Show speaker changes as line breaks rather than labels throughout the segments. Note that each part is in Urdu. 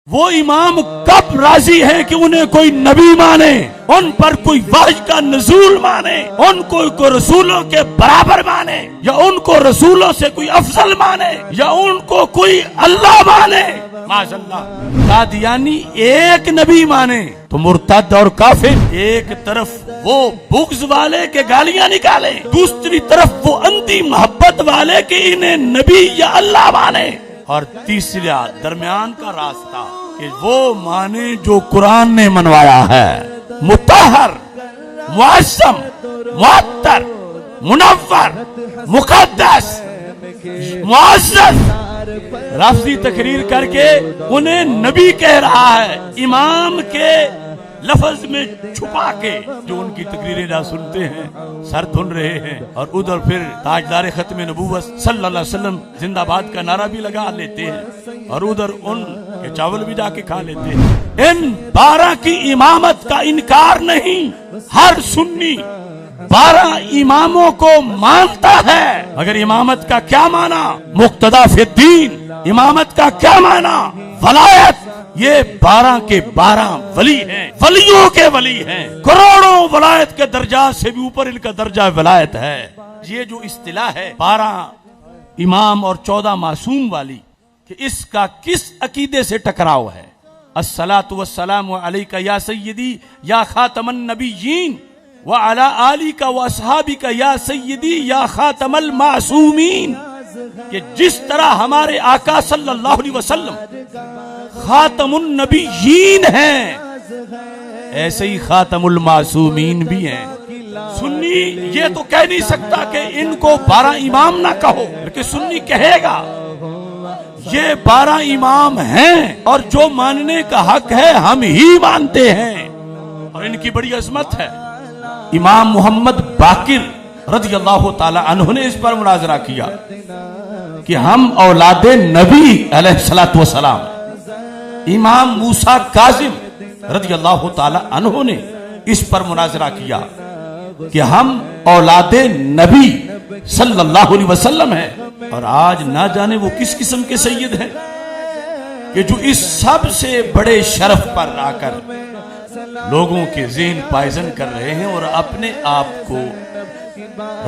وہ امام کب راضی ہیں کہ انہیں کوئی نبی مانے، ان پر کوئی وحی کا نزول مانے، ان کو کوئی رسولوں کے برابر مانے، یا ان کو رسولوں سے کوئی افضل مانے، یا ان کو کوئی اللہ مانے؟ معاذ اللہ۔ قادیانی ایک نبی مانے تو مرتد اور کافر، ایک طرف وہ بغض والے کے گالیاں نکالے، دوسری طرف وہ اندھی محبت والے کہ انہیں نبی یا اللہ مانے، اور تیسرا درمیان کا راستہ کہ وہ مانے جو قرآن نے منوایا ہے، مطہر، معظم، معطر، منور، مقدس، معزز، لفظی تقریر کر کے انہیں نبی کہہ رہا ہے، امام کے لفظ میں چھپا کے جو ان کی تقریریں نہ سنتے ہیں سر دھن رہے ہیں، اور ادھر پھر تاجدار ختم نبوت صلی اللہ علیہ وسلم زندہ باد کا نعرہ بھی لگا لیتے ہیں، اور ادھر ان کے چاول بھی جا کے کھا لیتے ہیں۔ ان 12 کی امامت کا انکار نہیں، ہر سنی 12 اماموں کو مانتا ہے، مگر امامت کا کیا معنی؟ مقتدی فی الدین۔ امامت کا کیا معنی؟ ولایت۔ یہ 12 کے 12 ولی ہیں، ولیوں کے ولی ہیں، کروڑوں ولایت کے درجات سے بھی اوپر ان کا درجہ ولایت ہے۔ یہ جو اصطلاح ہے 12 امام اور 14 معصوم والی، کہ اس کا کس عقیدے سے ٹکراؤ ہے؟ الصلاۃ والسلام علیک یا سیدی یا خاتم النبیین وعلی آلک واصحابک یا سیدی یا خاتم المعصومین، کہ جس طرح ہمارے آقا صلی اللہ علیہ وسلم خاتم النبیین ہیں، ایسے ہی خاتم المعصومین بھی ہیں۔ سنی یہ تو کہہ نہیں سکتا کہ ان کو 12 امام نہ کہو، لیکن سنی کہے گا یہ 12 امام ہیں، اور جو ماننے کا حق ہے ہم ہی مانتے ہیں، اور ان کی بڑی عظمت ہے۔ امام محمد باقر رضی اللہ تعالی عنہ نے اس پر مناظرہ کیا کہ ہم اولاد نبی علیہ الصلوۃ والسلام۔ امام موسیٰ کاظم رضی اللہ تعالی عنہ نے اس پر مناظرہ کیا کہ ہم اولاد نبی صلی اللہ علیہ وسلم ہیں، اور آج نہ جانے وہ کس قسم کے سید ہیں کہ جو اس سب سے بڑے شرف پر آ کر لوگوں کے ذہن پائزن کر رہے ہیں، اور اپنے آپ کو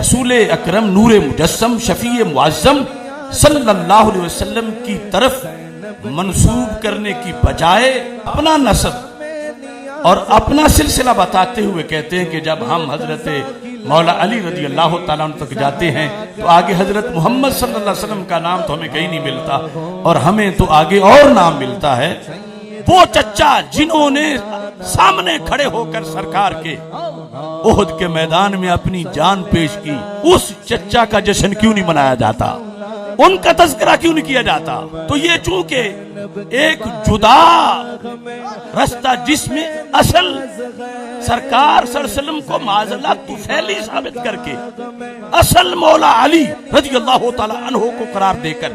رسول اکرم نور مجسم شفیع معظم صلی اللہ علیہ وسلم کی طرف منسوب کرنے کی بجائے اپنا نسب اور اپنا سلسلہ بتاتے ہوئے کہتے ہیں کہ جب ہم حضرت مولا علی رضی اللہ تعالیٰ عنہ تک جاتے ہیں تو آگے حضرت محمد صلی اللہ علیہ وسلم کا نام تو ہمیں کہیں نہیں ملتا، اور ہمیں تو آگے اور نام ملتا ہے۔ وہ چچا جنہوں نے سامنے کھڑے ہو کر سرکار کے احد کے میدان میں اپنی جان پیش کی، اس چچا کا جشن کیوں نہیں منایا جاتا؟ ان کا تذکرہ کیوں نہیں کیا جاتا؟ تو یہ چونکہ ایک جدا رستہ جس میں اصل سرکار صلی اللہ علیہ وسلم کو معاذ اللہ طفیلی ثابت کر کے اصل مولا علی رضی اللہ تعالی عنہ کو قرار دے کر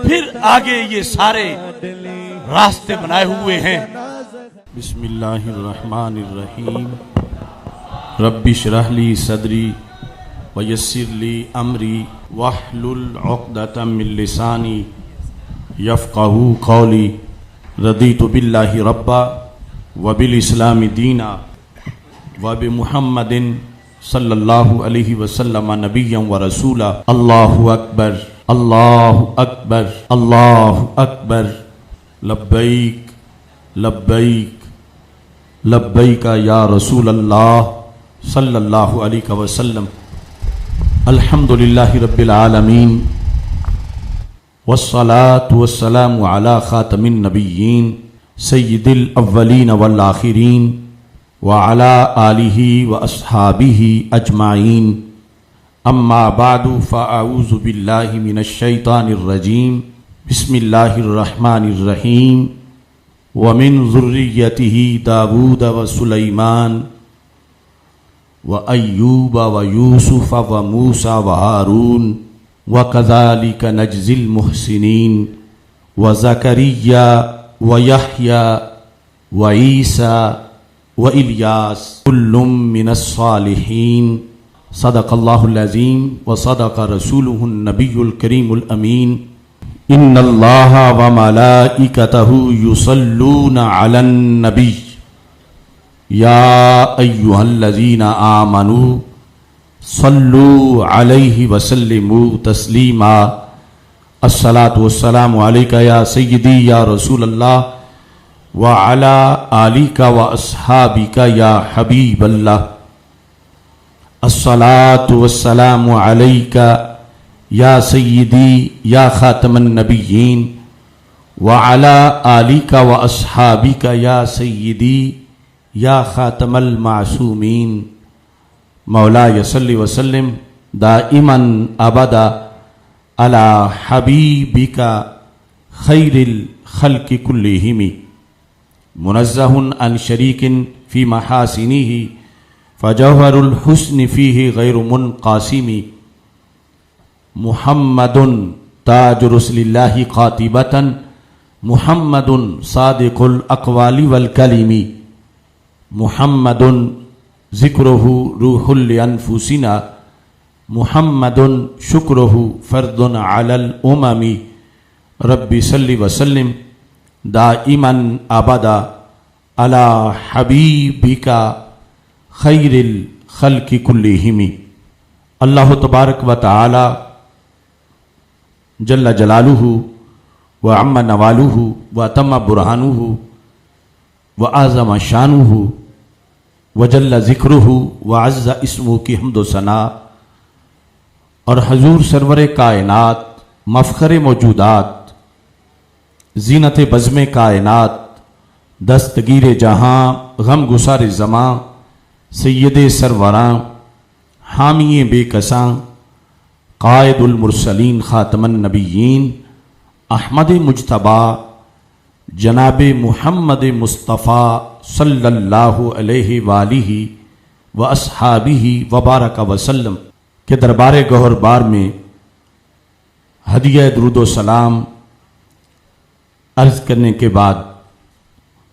پھر آگے یہ سارے راستے بنائے ہوئے ہیں۔ بسم اللہ الرحمن الرحیم۔ رب اشرح لی صدری ویسر لی امری واحلل عقدۃ من لسانی یفقہوا قولی۔ رضیت باللہ ربا وبالاسلام دینا وبمحمد صلی اللہ علیہ وسلم نبیا ورسولا۔ اللہ اکبر، اللہ اکبر، اللہ اکبر، لبیک لبیک لبیک یا رسول اللہ صلی اللہ علیہ وسلم۔ الحمدللہ رب العالمین والصلاة والسلام علی خاتم النبیین سید الاولین والآخرین وعلی آلہ واصحابہ اجمعین، اما بعد فاعوذ باللہ من الشیطان الرجیم، بسم اللہ الرحمن الرحیم۔ ومن ذریتہ داود وسلیمان وأيوب ويوسف وموسى وهارون وكذلك نجزي المحسنين وزكريا ويحيى وعيسى وإلياس كل من الصالحين۔ صدق الله العظيم وصدق رسوله النبي الكريم الأمين۔ ان اللہ و ملائکتہ یصلون علی النبی یا ایہا الذین آمنوا صلوا علیہ وسلموا تسلیما الصلاۃ والسلام علیک یا سیدی یا رسول اللہ وعلی آلک واصحابک یا حبیب اللہ الصلاۃ والسلام علیک یا سیدی یا خاتم النبیین وعلی آلک واصحابک یا سیدی یا خاتم المعصومین مولاي صل وسلم دائما ابدا على حبيبك خير الخلق كلهم منزه عن شريك في محاسنه فجوهر الحسن فيه غير منقاسم محمد تاج رسل الله قاطبة محمد صادق الأقوال والكلم محمد ذکرہ روح لانفسنا محمد شکرہ فرد علی الامم رب صل وسلم دائما ابدا علی حبیبک خیر الخلق کلہم۔ اللہ تبارک و تعالی جل جلالہ وعم نوالہ واتم برہانہ واعظم شانہ وجل ذکرہ وعز اسمہ کی حمد و ثنا اور حضور سرور کائنات مفخر موجودات زینت بزم کائنات دستگیر جہاں غم گسار زماں سید سروراں حامی بے کساں قائد المرسلین خاتم النبیین احمد مجتبی جناب محمد مصطفیٰ صلی اللہ علیہ وآلہ واصحابہ وبارک وسلم کے دربار گوہر بار میں ہدیہ درود و سلام عرض کرنے کے بعد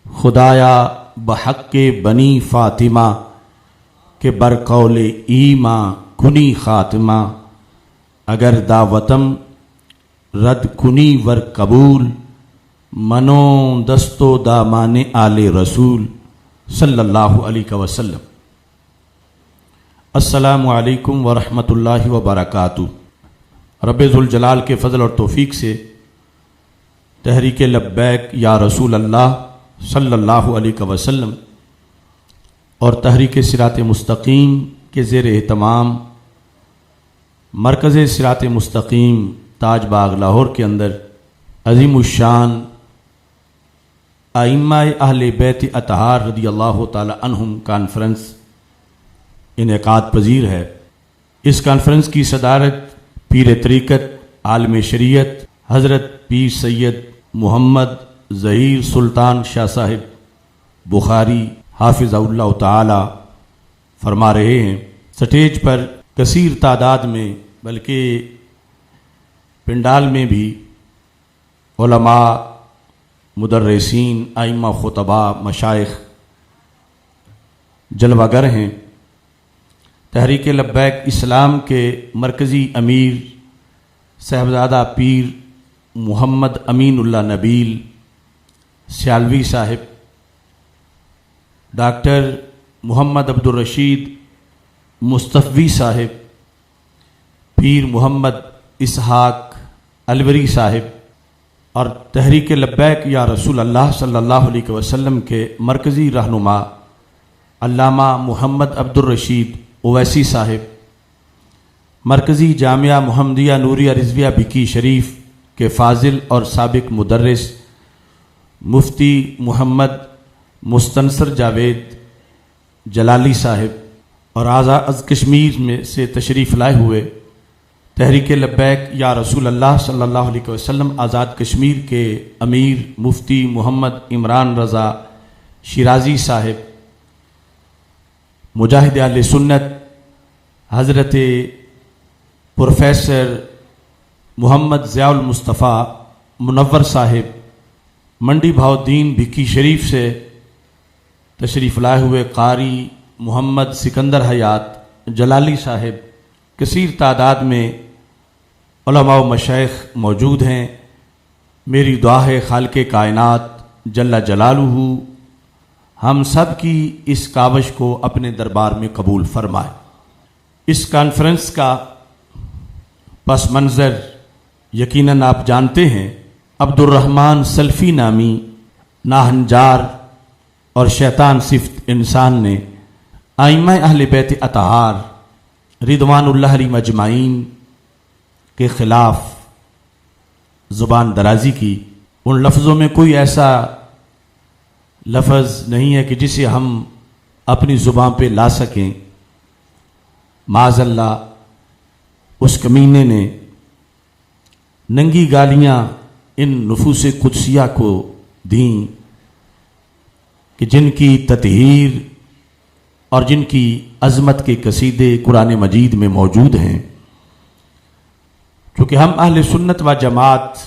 خدایا بحق بنی فاطمہ کے برقول ایماں کنی خاتمہ اگر دعوتم رد کنی ور قبول منو دستو دامان آل رسول صلی اللہ علیہ وسلم۔ السلام علیکم ورحمۃ اللہ وبرکاتہ۔ رب ذوالجلال کے فضل اور توفیق سے تحریک لبیک یا رسول اللہ صلی اللہ علیہ وسلم اور تحریک صراط مستقیم کے زیر اہتمام مرکز صراط مستقیم تاج باغ لاہور کے اندر عظیم الشان ائمہ اہل بیت اطہار رضی اللہ تعالی عنہم کانفرنس انعقاد پذیر ہے۔ اس کانفرنس کی صدارت پیر طریقت عالم شریعت حضرت پیر سید محمد ظہیر سلطان شاہ صاحب بخاری حافظ اللہ تعالی فرما رہے ہیں۔ سٹیج پر کثیر تعداد میں بلکہ پنڈال میں بھی علماء مدرسین ائمہ خطبہ مشائخ جلوہ گر ہیں۔ تحریک لبیک اسلام کے مرکزی امیر صاحبزادہ پیر محمد امین اللہ نبیل سیالوی صاحب، ڈاکٹر محمد عبدالرشید مصطفی صاحب، پیر محمد اسحاق الوری صاحب اور تحریک لبیک یا رسول اللہ صلی اللہ علیہ وسلم کے مرکزی رہنما علامہ محمد عبدالرشید اویسی صاحب، مرکزی جامعہ محمدیہ نوریہ رضویہ بکی شریف کے فاضل اور سابق مدرس مفتی محمد مستنصر جاوید جلالی صاحب اور آزاد کشمیر میں سے تشریف لائے ہوئے تحریک لبیک یا رسول اللہ صلی اللہ علیہ وسلم آزاد کشمیر کے امیر مفتی محمد عمران رضا شیرازی صاحب، مجاہد اہل سنت حضرت پروفیسر محمد ضیاء المصطفیٰ منور صاحب، منڈی بہاؤدین بھکی شریف سے تشریف لائے ہوئے قاری محمد سکندر حیات جلالی صاحب، کثیر تعداد میں علماء و مشائخ موجود ہیں۔ میری دعا ہے خالق کائنات جل جلالہ ہم سب کی اس کاوش کو اپنے دربار میں قبول فرمائے۔ اس کانفرنس کا پس منظر یقیناً آپ جانتے ہیں، عبد الرحمن سلفی نامی ناہنجار اور شیطان صفت انسان نے ائمہ اہل بیت اطہار رضوان اللہ علیہم اجمعین کے خلاف زبان درازی کی۔ ان لفظوں میں کوئی ایسا لفظ نہیں ہے کہ جسے ہم اپنی زبان پہ لا سکیں۔ معاذ اللہ اس کمینے نے ننگی گالیاں ان نفوس قدسیہ کو دیں کہ جن کی تطہیر اور جن کی عظمت کے قصیدے قرآن مجید میں موجود ہیں۔ چونکہ ہم اہل سنت و جماعت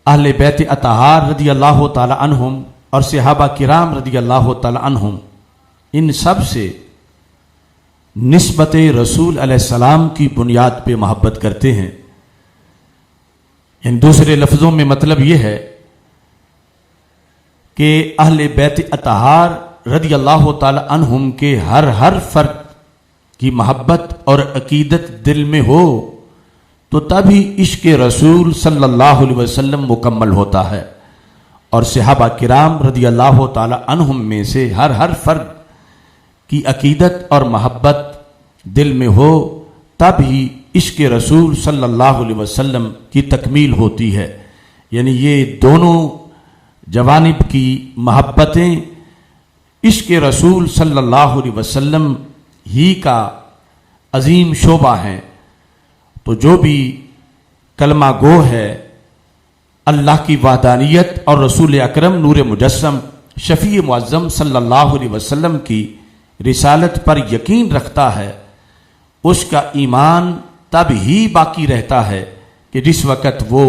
اہل بیت اطہار رضی اللہ تعالی عنہم اور صحابہ کرام رضی اللہ تعالی عنہم ان سب سے نسبت رسول علیہ السلام کی بنیاد پہ محبت کرتے ہیں۔ ان دوسرے لفظوں میں مطلب یہ ہے کہ اہل بیت اطہار رضی اللہ تعالی عنہم کے ہر فرد کی محبت اور عقیدت دل میں ہو تو تبھی عشق رسول صلی اللہ علیہ وسلم مکمل ہوتا ہے، اور صحابہ کرام رضی اللہ تعالی عنہم میں سے ہر فرد کی عقیدت اور محبت دل میں ہو تب ہی عشق رسول صلی اللہ علیہ وسلم کی تکمیل ہوتی ہے۔ یعنی یہ دونوں جوانب کی محبتیں عشق رسول صلی اللہ علیہ وسلم ہی کا عظیم شعبہ ہیں۔ تو جو بھی کلمہ گو ہے اللہ کی وحدانیت اور رسول اکرم نور مجسم شفیع معظم صلی اللہ علیہ وسلم کی رسالت پر یقین رکھتا ہے، اس کا ایمان تب ہی باقی رہتا ہے کہ جس وقت وہ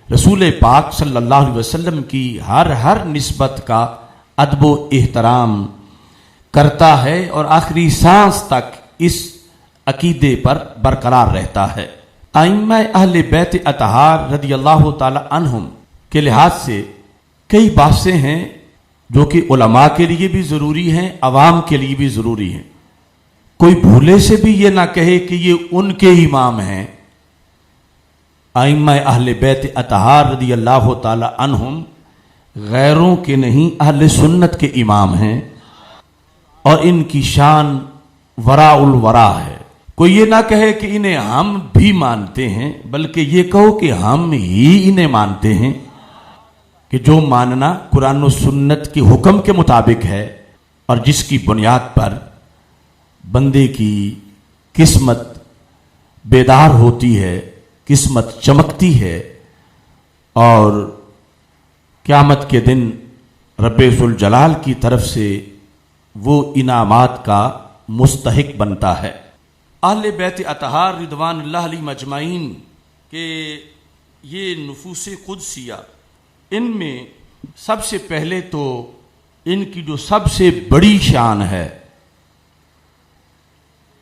رسول پاک صلی اللہ علیہ وسلم کی ہر نسبت کا ادب و احترام کرتا ہے اور آخری سانس تک اس عقیدے پر برقرار رہتا ہے۔ ائمہ اہل بیت اطہار رضی اللہ تعالی عنہم کے لحاظ سے کئی باتیں ہیں جو کہ علماء کے لیے بھی ضروری ہیں، عوام کے لیے بھی ضروری ہیں۔ کوئی بھولے سے بھی یہ نہ کہے کہ یہ ان کے امام ہیں۔ ائمہ اہل بیت اطہار رضی اللہ تعالی عنہم غیروں کے نہیں اہل سنت کے امام ہیں، اور ان کی شان وراء الورا ہے۔ کوئی یہ نہ کہے کہ انہیں ہم بھی مانتے ہیں، بلکہ یہ کہو کہ ہم ہی انہیں مانتے ہیں، کہ جو ماننا قرآن و سنت کے حکم کے مطابق ہے اور جس کی بنیاد پر بندے کی قسمت بیدار ہوتی ہے، قسمت چمکتی ہے، اور قیامت کے دن رب ذوالجلال کی طرف سے وہ انعامات کا مستحق بنتا ہے۔ اہل بیت اطہار رضوان اللہ علیہم اجمعین کے یہ نفوس قدسیہ، ان میں سب سے پہلے تو ان کی جو سب سے بڑی شان ہے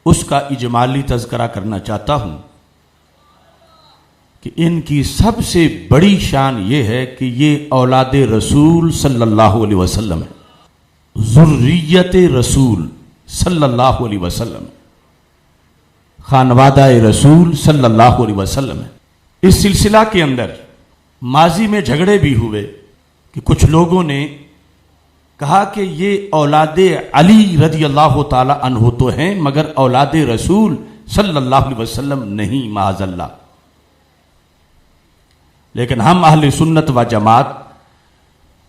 اس کا اجمالی تذکرہ کرنا چاہتا ہوں کہ ان کی سب سے بڑی شان یہ ہے کہ یہ اولاد رسول صلی اللہ علیہ وسلم ہے، ذریت رسول صلی اللہ علیہ وسلم، خانوادہ رسول صلی اللہ علیہ وسلم ہے۔ اس سلسلہ کے اندر ماضی میں جھگڑے بھی ہوئے کہ کچھ لوگوں نے کہا کہ یہ اولاد علی رضی اللہ تعالی عنہ تو ہیں مگر اولاد رسول صلی اللہ علیہ وسلم نہیں، معاذ اللہ۔ لیکن ہم اہل سنت و جماعت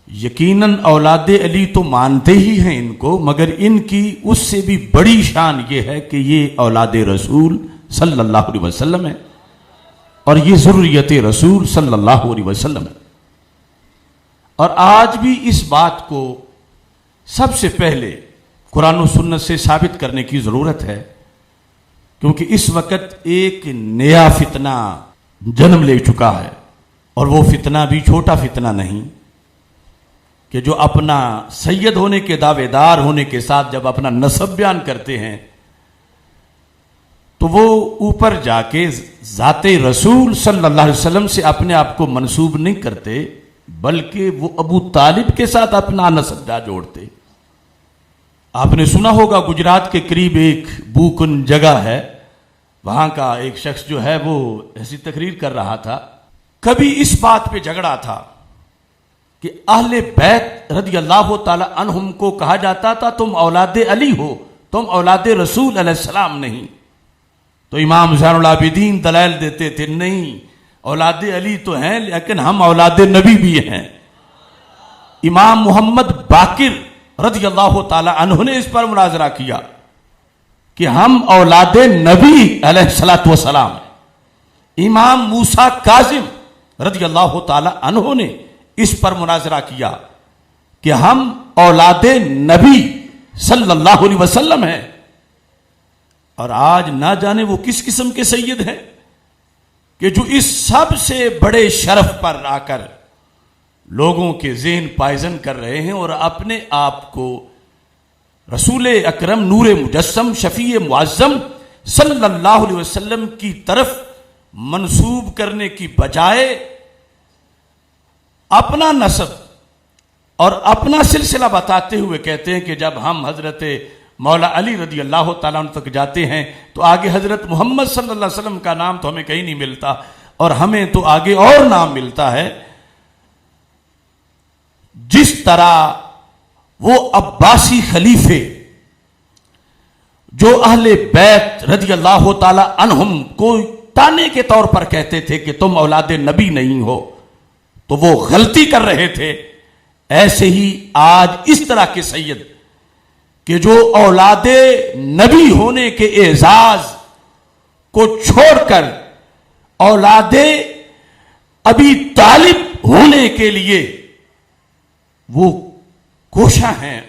یقیناً اولاد علی تو مانتے ہی ہیں ان کو، مگر ان کی اس سے بھی بڑی شان یہ ہے کہ یہ اولاد رسول صلی اللہ علیہ وسلم ہے، اور یہ ذریت رسول صلی اللہ علیہ وسلم ہے۔ اور آج بھی اس بات کو سب سے پہلے قرآن و سنت سے ثابت کرنے کی ضرورت ہے، کیونکہ اس وقت ایک نیا فتنہ جنم لے چکا ہے، اور وہ فتنہ بھی چھوٹا فتنہ نہیں کہ جو اپنا سید ہونے کے دعوے دار ہونے کے ساتھ جب اپنا نسب بیان کرتے ہیں تو وہ اوپر جا کے ذات رسول صلی اللہ علیہ وسلم سے اپنے آپ کو منسوب نہیں کرتے، بلکہ وہ ابو طالب کے ساتھ اپنا نسب جا جوڑتے۔ آپ نے سنا ہوگا گجرات کے قریب ایک بوکن جگہ ہے، وہاں کا ایک شخص جو ہے وہ ایسی تقریر کر رہا تھا، کبھی اس بات پہ جھگڑا تھا کہ اہل بیت رضی اللہ تعالی عنہم کو کہا جاتا تھا تم اولاد علی ہو، تم اولاد رسول علیہ السلام نہیں۔ تو امام زین العابدین دلائل دیتے تھے، نہیں، اولاد علی تو ہیں لیکن ہم اولاد نبی بھی ہیں۔ امام محمد باقر رضی اللہ تعالی عنہ نے اس پر مناظرہ کیا کہ ہم اولاد نبی علیہ الصلوۃ والسلام ہیں۔ امام موسیٰ کاظم رضی اللہ تعالی عنہ نے اس پر مناظرہ کیا کہ ہم اولاد نبی صلی اللہ علیہ وسلم ہیں۔ اور آج نہ جانے وہ کس قسم کے سید ہیں کہ جو اس سب سے بڑے شرف پر آ کر لوگوں کے ذہن پائزن کر رہے ہیں اور اپنے آپ کو رسول اکرم نور مجسم شفیع معظم صلی اللہ علیہ وسلم کی طرف منسوب کرنے کی بجائے اپنا نسب اور اپنا سلسلہ بتاتے ہوئے کہتے ہیں کہ جب ہم حضرت مولا علی رضی اللہ تعالیٰ عنہ تک جاتے ہیں تو آگے حضرت محمد صلی اللہ علیہ وسلم کا نام تو ہمیں کہیں نہیں ملتا، اور ہمیں تو آگے اور نام ملتا ہے۔ جس طرح وہ عباسی خلیفے جو اہل بیت رضی اللہ تعالی عنہم کو تانے کے طور پر کہتے تھے کہ تم اولاد نبی نہیں ہو، تو وہ غلطی کر رہے تھے، ایسے ہی آج اس طرح کے سید کہ جو اولاد نبی ہونے کے اعزاز کو چھوڑ کر اولاد ابی طالب ہونے کے لیے وہ کوشاں ہیں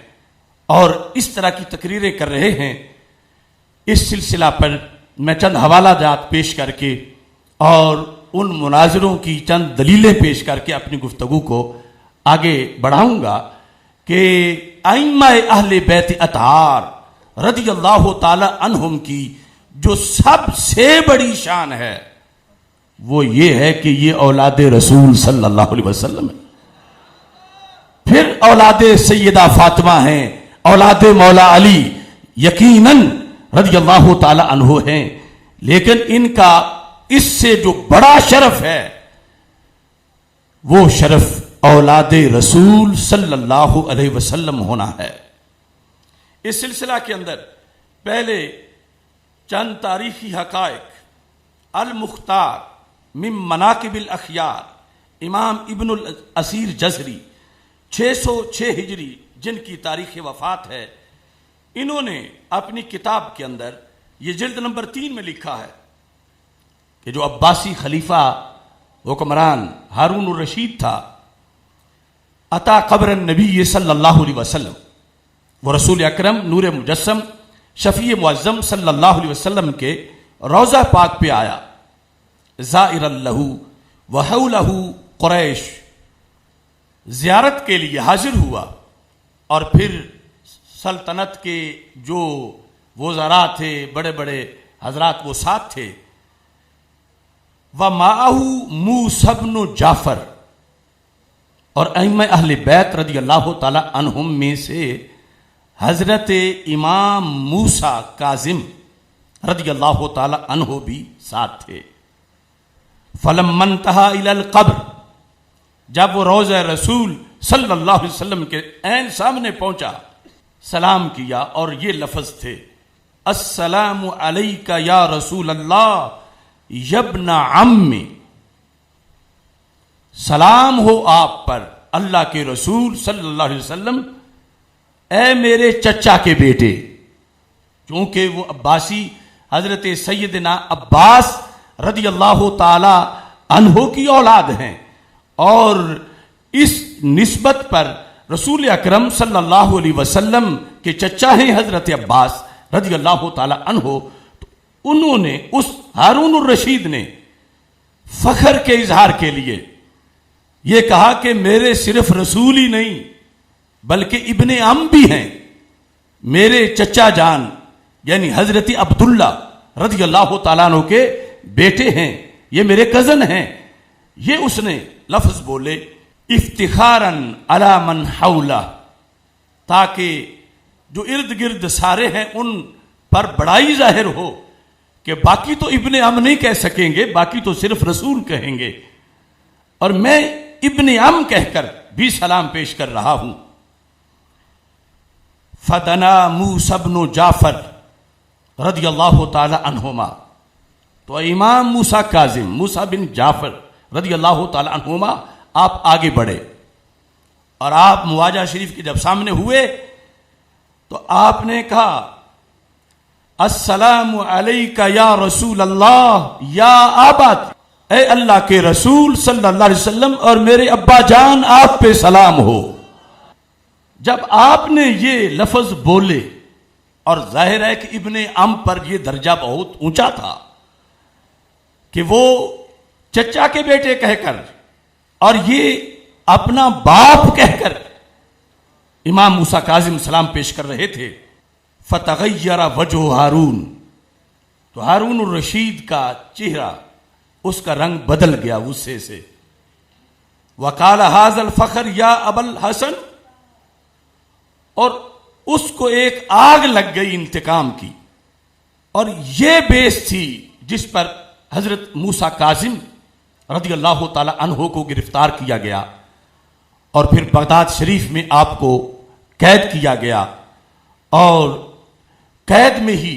اور اس طرح کی تقریریں کر رہے ہیں، اس سلسلہ پر میں چند حوالہ جات پیش کر کے اور ان مناظروں کی چند دلیلیں پیش کر کے اپنی گفتگو کو آگے بڑھاؤں گا کہ ائمہ اہل بیت اطہار رضی اللہ تعالی عنہم کی جو سب سے بڑی شان ہے وہ یہ ہے کہ یہ اولاد رسول صلی اللہ علیہ وسلم ہے، پھر اولاد سیدہ فاطمہ ہیں، اولاد مولا علی یقیناً رضی اللہ تعالی عنہ ہیں، لیکن ان کا اس سے جو بڑا شرف ہے وہ شرف اولاد رسول صلی اللہ علیہ وسلم ہونا ہے۔ اس سلسلہ کے اندر پہلے چند تاریخی حقائق المختار من مناقب الاخیار امام ابن الاسیر جزری 606 ہجری جن کی تاریخ وفات ہے، انہوں نے اپنی کتاب کے اندر یہ جلد نمبر 3 میں لکھا ہے کہ جو عباسی خلیفہ حکمران ہارون الرشید تھا، اتا قبر النبی صلی اللہ علیہ وسلم، وہ رسول اکرم نور مجسم شفیع معظم صلی اللہ علیہ وسلم کے روضہ پاک پہ آیا، زائر لہ وحولہ قریش، زیارت کے لیے حاضر ہوا، اور پھر سلطنت کے جو وزراء تھے، بڑے بڑے حضرات وہ ساتھ تھے، وَمَعَهُ مُوسَى بْنُ جعفر، اور ائمہ اہل بیت رضی اللہ تعالی عنہم میں سے حضرت امام موسیٰ کاظم رضی اللہ تعالی عنہ بھی ساتھ تھے۔ فَلَمَّا انْتَهَا إِلَى الْقَبْرِ، جب وہ روضہ رسول صلی اللہ علیہ وسلم کے عین سامنے پہنچا، سلام کیا، اور یہ لفظ تھے، السلام علیک یا رسول اللہ یبن عمی، سلام ہو آپ پر اللہ کے رسول صلی اللہ علیہ وسلم، اے میرے چچا کے بیٹے، چونکہ وہ عباسی حضرت سیدنا عباس رضی اللہ تعالی عنہ کی اولاد ہیں، اور اس نسبت پر رسول اکرم صلی اللہ علیہ وسلم کے چچا ہیں حضرت عباس رضی اللہ تعالی عنہ، تو انہوں نے اس ہارون الرشید نے فخر کے اظہار کے لیے یہ کہا کہ میرے صرف رسول ہی نہیں بلکہ ابن عم بھی ہیں، میرے چچا جان یعنی حضرت عبداللہ رضی اللہ تعالیٰ عنہ کے بیٹے ہیں، یہ میرے کزن ہیں. یہ اس نے لفظ بولے افتخاراً علی من حولہ، تاکہ جو ارد گرد سارے ہیں ان پر بڑائی ظاہر ہو کہ باقی تو ابن عم نہیں کہہ سکیں گے، باقی تو صرف رسول کہیں گے، اور میں ابن عم کہہ کر بھی سلام پیش کر رہا ہوں. فدنا موسیٰ بن جعفر رضی اللہ تعالی عنہما، تو امام موسیٰ کاظم موسیٰ بن جعفر رضی اللہ تعالی عنہما آپ آگے بڑھے، اور آپ مواجہ شریف کے جب سامنے ہوئے تو آپ نے کہا السلام علیکہ یا رسول اللہ یا آبات، اے اللہ کے رسول صلی اللہ علیہ وسلم اور میرے ابا جان آپ پہ سلام ہو. جب آپ نے یہ لفظ بولے، اور ظاہر ہے کہ ابن عم پر یہ درجہ بہت اونچا تھا کہ وہ چچا کے بیٹے کہہ کر اور یہ اپنا باپ کہہ کر امام موسیٰ کاظم سلام پیش کر رہے تھے. فتغیر وجہ ہارون، تو ہارون الرشید کا چہرہ اس کا رنگ بدل گیا غصے سے. وقال ھذا الفخر یا ابا الحسن، اور اس کو ایک آگ لگ گئی انتقام کی، اور یہ بیس تھی جس پر حضرت موسیٰ کاظم رضی اللہ تعالی عنہ کو گرفتار کیا گیا، اور پھر بغداد شریف میں آپ کو قید کیا گیا، اور قید میں ہی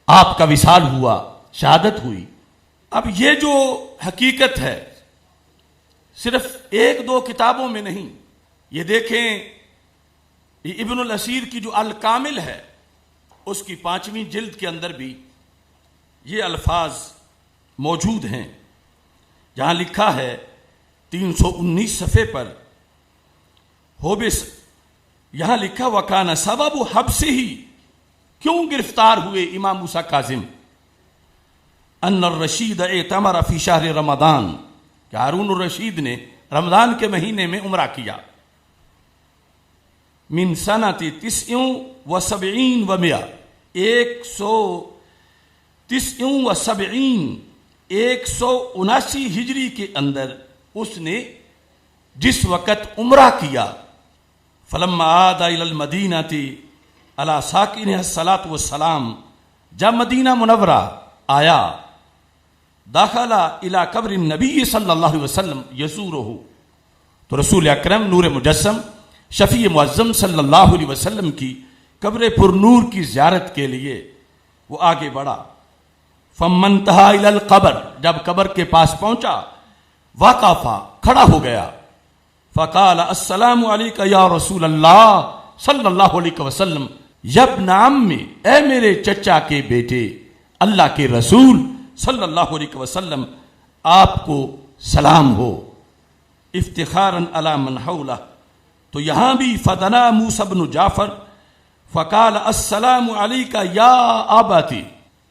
آپ کا وصال ہوا، شہادت ہوئی. اب یہ جو حقیقت ہے صرف ایک دو کتابوں میں نہیں، یہ دیکھیں یہ ابن الاسیر کی جو الکامل ہے اس کی 5ویں جلد کے اندر بھی یہ الفاظ موجود ہیں، جہاں لکھا ہے 319 صفحے پر ہوبس، یہاں لکھا وکان سبب حبسہ، کیوں گرفتار ہوئے امام موسیٰ کاظم، ان الرشید اعتمر فی شہر رمضان، کہ ہارون الرشید نے رمضان کے مہینے میں عمرہ کیا، من سنت 79 و 100، 179 ہجری کے اندر اس نے جس وقت عمرہ کیا، فلما عاد الی المدینہ علی ساکنہ الصلاۃ والسلام، جب مدینہ منورہ آیا، داخل الی قبر النبی صلی اللہ علیہ وسلم یزورہ، تو رسول اکرم نور مجسم شفیع معظم صلی اللہ علیہ وسلم کی قبر پر نور کی زیارت کے لیے وہ آگے بڑھا. فمنتہا الی القبر، جب قبر کے پاس پہنچا، وقف، کھڑا ہو گیا، فقال السلام علیکہ یا رسول اللہ صلی اللہ علیہ وسلم، یابن عم، اے میرے چچا کے بیٹے اللہ کے رسول صلی اللہ علیہ وسلم آپ کو سلام ہو. افتخاراً علی من حولہ، تو یہاں بھی فدنا موسیٰ بن جعفر فقال السلام علیکہ یا اباتی،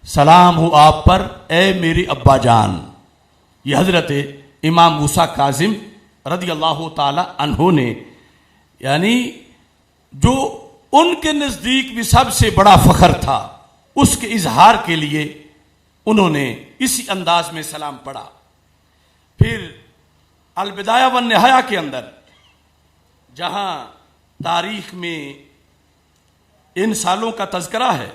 سلام ہو آپ پر اے میرے ابا جان. یہ حضرت امام موسیٰ کاظم رضی اللہ تعالی عنہ نے، یعنی جو ان کے نزدیک بھی سب سے بڑا فخر تھا، اس کے اظہار کے لیے انہوں نے اسی انداز میں سلام پڑھا. پھر البدایہ والنہایہ کے اندر جہاں تاریخ میں ان سالوں کا تذکرہ ہے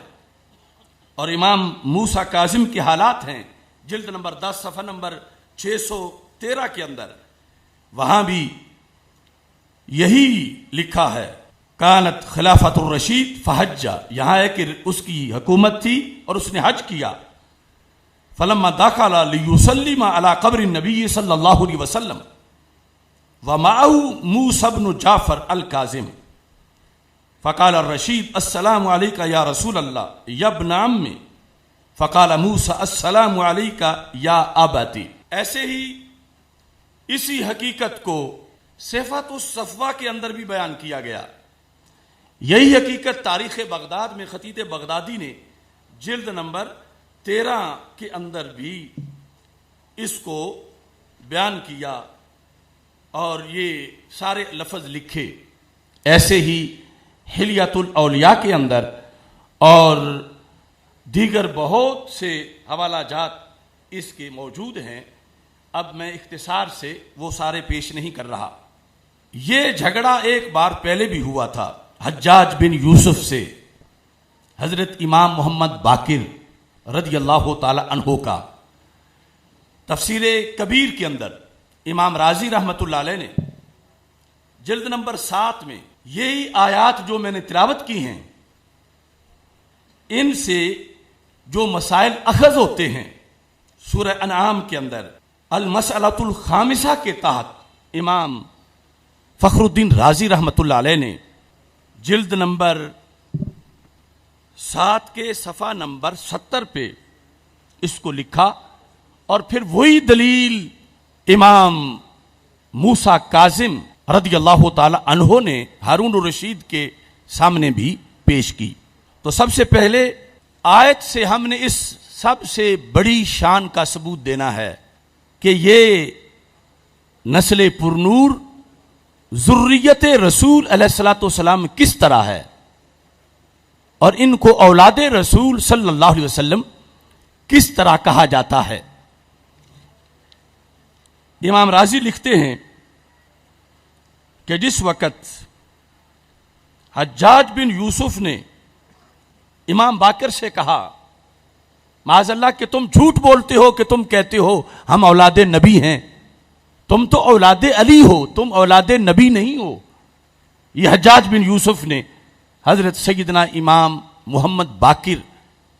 اور امام موسیٰ کاظم کے حالات ہیں، جلد نمبر 10 صفحہ نمبر 613 کے اندر، وہاں بھی یہی لکھا ہے کانت خلافت الرشید فحج، یہاں ہے کہ اس کی حکومت تھی اور اس نے حج کیا. فلما دخل لیسلم علی قبر النبی صلی اللہ علیہ وسلم ومعہ موسیٰ بن جعفر الکاظم، فقال الرشید السلام علیکہ یا رسول اللہ یابن عم، فقال موسیٰ السلام علیکہ یا اباتی. ایسے ہی اسی حقیقت کو صفات الصفوہ کے اندر بھی بیان کیا گیا. یہی حقیقت تاریخ بغداد میں خطیب بغدادی نے جلد نمبر 13 کے اندر بھی اس کو بیان کیا اور یہ سارے لفظ لکھے. ایسے ہی حلیۃ الاولیاء کے اندر اور دیگر بہت سے حوالہ جات اس کے موجود ہیں، اب میں اختصار سے وہ سارے پیش نہیں کر رہا۔ یہ جھگڑا ایک بار پہلے بھی ہوا تھا حجاج بن یوسف سے حضرت امام محمد باقر رضی اللہ تعالی عنہ کا۔ تفسیر کبیر کے اندر امام رازی رحمت اللہ علیہ نے جلد نمبر 7 میں یہی آیات جو میں نے تلاوت کی ہیں، ان سے جو مسائل اخذ ہوتے ہیں، سورہ انعام کے اندر المسئلۃ الخامسہ کے تحت امام فخر الدین رازی رحمت اللہ علیہ نے جلد نمبر 7 کے صفحہ نمبر 70 پہ اس کو لکھا، اور پھر وہی دلیل امام موسیٰ کاظم رضی اللہ تعالی عنہ نے ہارون الرشید کے سامنے بھی پیش کی۔ تو سب سے پہلے آیت سے ہم نے اس سب سے بڑی شان کا ثبوت دینا ہے کہ یہ نسل پرنور ذریت رسول علیہ الصلوۃ والسلام کس طرح ہے، اور ان کو اولاد رسول صلی اللہ علیہ وسلم کس طرح کہا جاتا ہے۔ امام رازی لکھتے ہیں کہ جس وقت حجاج بن یوسف نے امام باقر سے کہا معاذ اللہ کہ تم جھوٹ بولتے ہو کہ تم کہتے ہو ہم اولاد نبی ہیں، تم تو اولاد علی ہو، تم اولاد نبی نہیں ہو، یہ حجاج بن یوسف نے حضرت سیدنا امام محمد باقر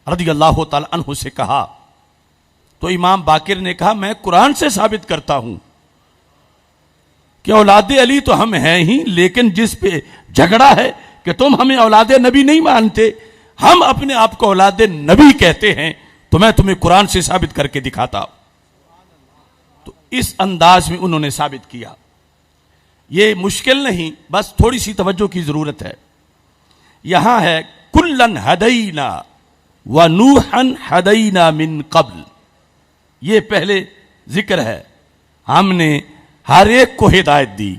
رضی اللہ تعالی عنہ سے کہا، تو امام باقر نے کہا میں قرآن سے ثابت کرتا ہوں کہ اولاد علی تو ہم ہیں ہی، لیکن جس پہ جھگڑا ہے کہ تم ہمیں اولاد نبی نہیں مانتے، ہم اپنے آپ کو اولاد نبی کہتے ہیں، تو میں تمہیں قرآن سے ثابت کر کے دکھاتا ہوں۔ تو اس انداز میں انہوں نے ثابت کیا۔ یہ مشکل نہیں، بس تھوڑی سی توجہ کی ضرورت ہے۔ یہاں ہے کلن ہدینا ونوحا ہدینا من قبل، یہ پہلے ذکر ہے، ہم نے ہر ایک کو ہدایت دی،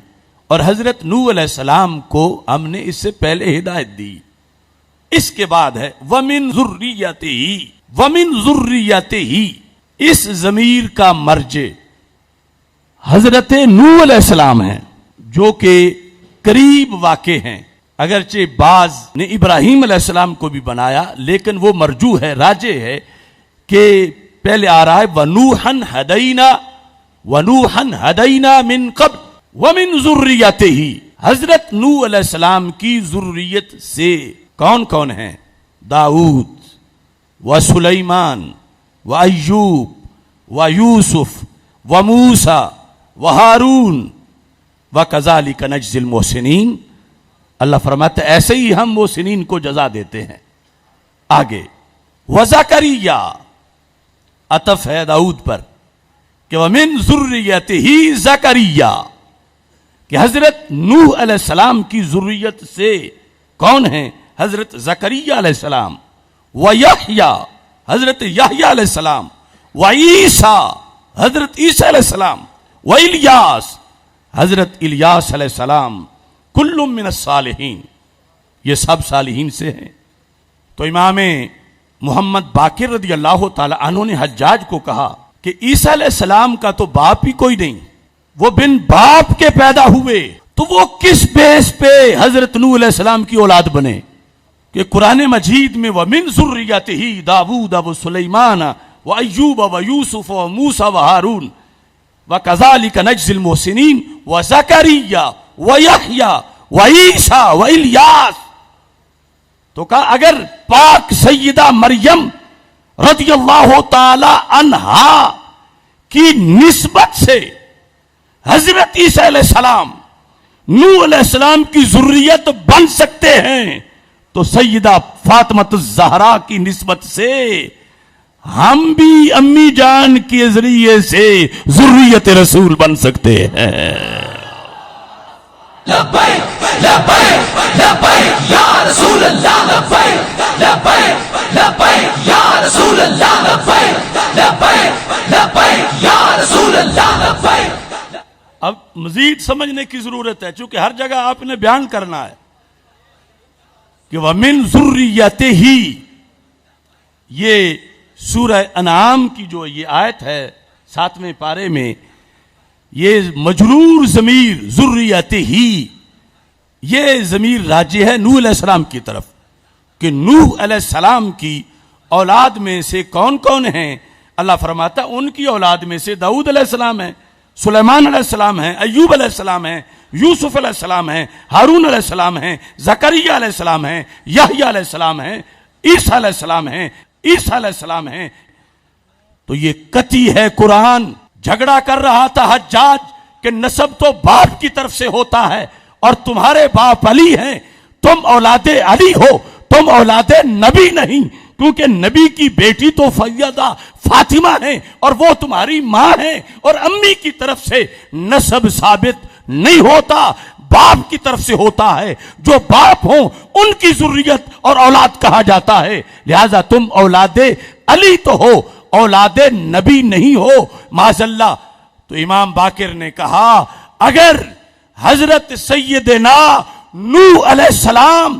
اور حضرت نوح علیہ السلام کو ہم نے اس سے پہلے ہدایت دی۔ اس کے بعد ہے وَمِن ذُرِّيَّتِهِ وَمِن ذُرِّيَّتِهِ، اس ضمیر کا مرجع حضرت نوح علیہ السلام ہیں جو کہ قریب واقع ہیں، اگرچہ بعض نے ابراہیم علیہ السلام کو بھی بنایا، لیکن وہ مرجوح ہے، راجح ہے کہ پہلے آ رہا ہے وَنُوحًا هَدَيْنَا وَنُوحًا هَدَيْنَا مِن قَبْلِ وَمِن ذُرِّيَّتِهِ، حضرت نوح علیہ السلام کی ذریت سے کون کون ہیں؟ داؤد و سلیمان و ایوب و یوسف و موسیٰ و ہارون و کذالک نجزی المحسنین۔ اللہ فرماتا ہے ایسے ہی ہم محسنین کو جزا دیتے ہیں۔ آگے وزکریا، عطف ہے داؤد پر کہ ومن ذریتہ زکریا، کہ حضرت نوح علیہ السلام کی ذریت سے کون ہیں؟ حضرت زکریا علیہ السلام، ویحییٰ، حضرت یحییٰ علیہ السلام، وعیسیٰ، حضرت عیسیٰ علیہ السلام، والیاس، حضرت الیاس علیہ السلام، کل من الصالحین، یہ سب صالحین سے ہیں۔ تو امام محمد باقر رضی اللہ تعالی عنہ نے حجاج کو کہا کہ عیسیٰ علیہ السلام کا تو باپ ہی کوئی نہیں، وہ بن باپ کے پیدا ہوئے، تو وہ کس بیس پہ حضرت نوح علیہ السلام کی اولاد بنے؟ کہ قرآن مجید میں وَمِن ذُرِّيَّتِهِ داؤد وسلیمان وایوب ویوسف وموسیٰ وہارون وَكَذَلِكَ نَجْزِي الْمُحْسِنِينَ وَزَكَرِيَّا وَيَحْيَىٰ وَعِيسَىٰ وَإِلْيَاسَ۔ تو کہا اگر پاک سیدہ مریم رضی اللہ تعالی عنہا کی نسبت سے حضرت عیسیٰ علیہ السلام نوح علیہ السلام کی ذریت بن سکتے ہیں، تو سیدہ فاطمہ الزہرا کی نسبت سے ہم بھی امی جان کے ذریعے سے ذریت رسول بن سکتے ہیں۔
لبیک لبیک لبیک یا رسول اللہ، لبیک لبیک لبیک یا رسول اللہ، لبیک لبیک لبیک یا رسول اللہ، لبیک۔
اب مزید سمجھنے کی ضرورت ہے، چونکہ ہر جگہ آپ نے بیان کرنا ہے کہ وَمِن ذُرِّيَّتِهِ، یہ سورہ انعام کی جو یہ آیت ہے 7ویں پارے میں، یہ مجرور ضمیر ذریت ہی، یہ ضمیر راجع ہے نوح علیہ السلام کی طرف کہ نوح علیہ السلام کی اولاد میں سے کون کون ہیں؟ اللہ فرماتا ان کی اولاد میں سے داؤد علیہ السلام ہے، سلیمان علیہ السلام ہے، ایوب علیہ السلام ہے، یوسف علیہ السلام ہے، ہارون علیہ السلام ہے، زکریا علیہ السلام ہے، یحییٰ علیہ السلام ہے، عیسیٰ علیہ السلام ہے، عیسیٰ علیہ السلام ہے۔ تو یہ قطعی ہے، قرآن جھگڑا کر رہا تھا حجاج کہ نسب تو باپ کی طرف سے ہوتا ہے اور تمہارے باپ علی ہیں، تم اولاد علی ہو، تم اولاد نبی نہیں، کیونکہ نبی کی بیٹی تو سیدہ فاطمہ ہے اور وہ تمہاری ماں ہے، اور امی کی طرف سے نسب ثابت نہیں ہوتا، باپ کی طرف سے ہوتا ہے، جو باپ ہوں ان کی ذریت اور اولاد کہا جاتا ہے، لہذا تم اولاد علی تو ہو، اولاد نبی نہیں ہو معاذ اللہ۔ تو امام باقر نے کہا اگر حضرت سیدنا نوح علیہ السلام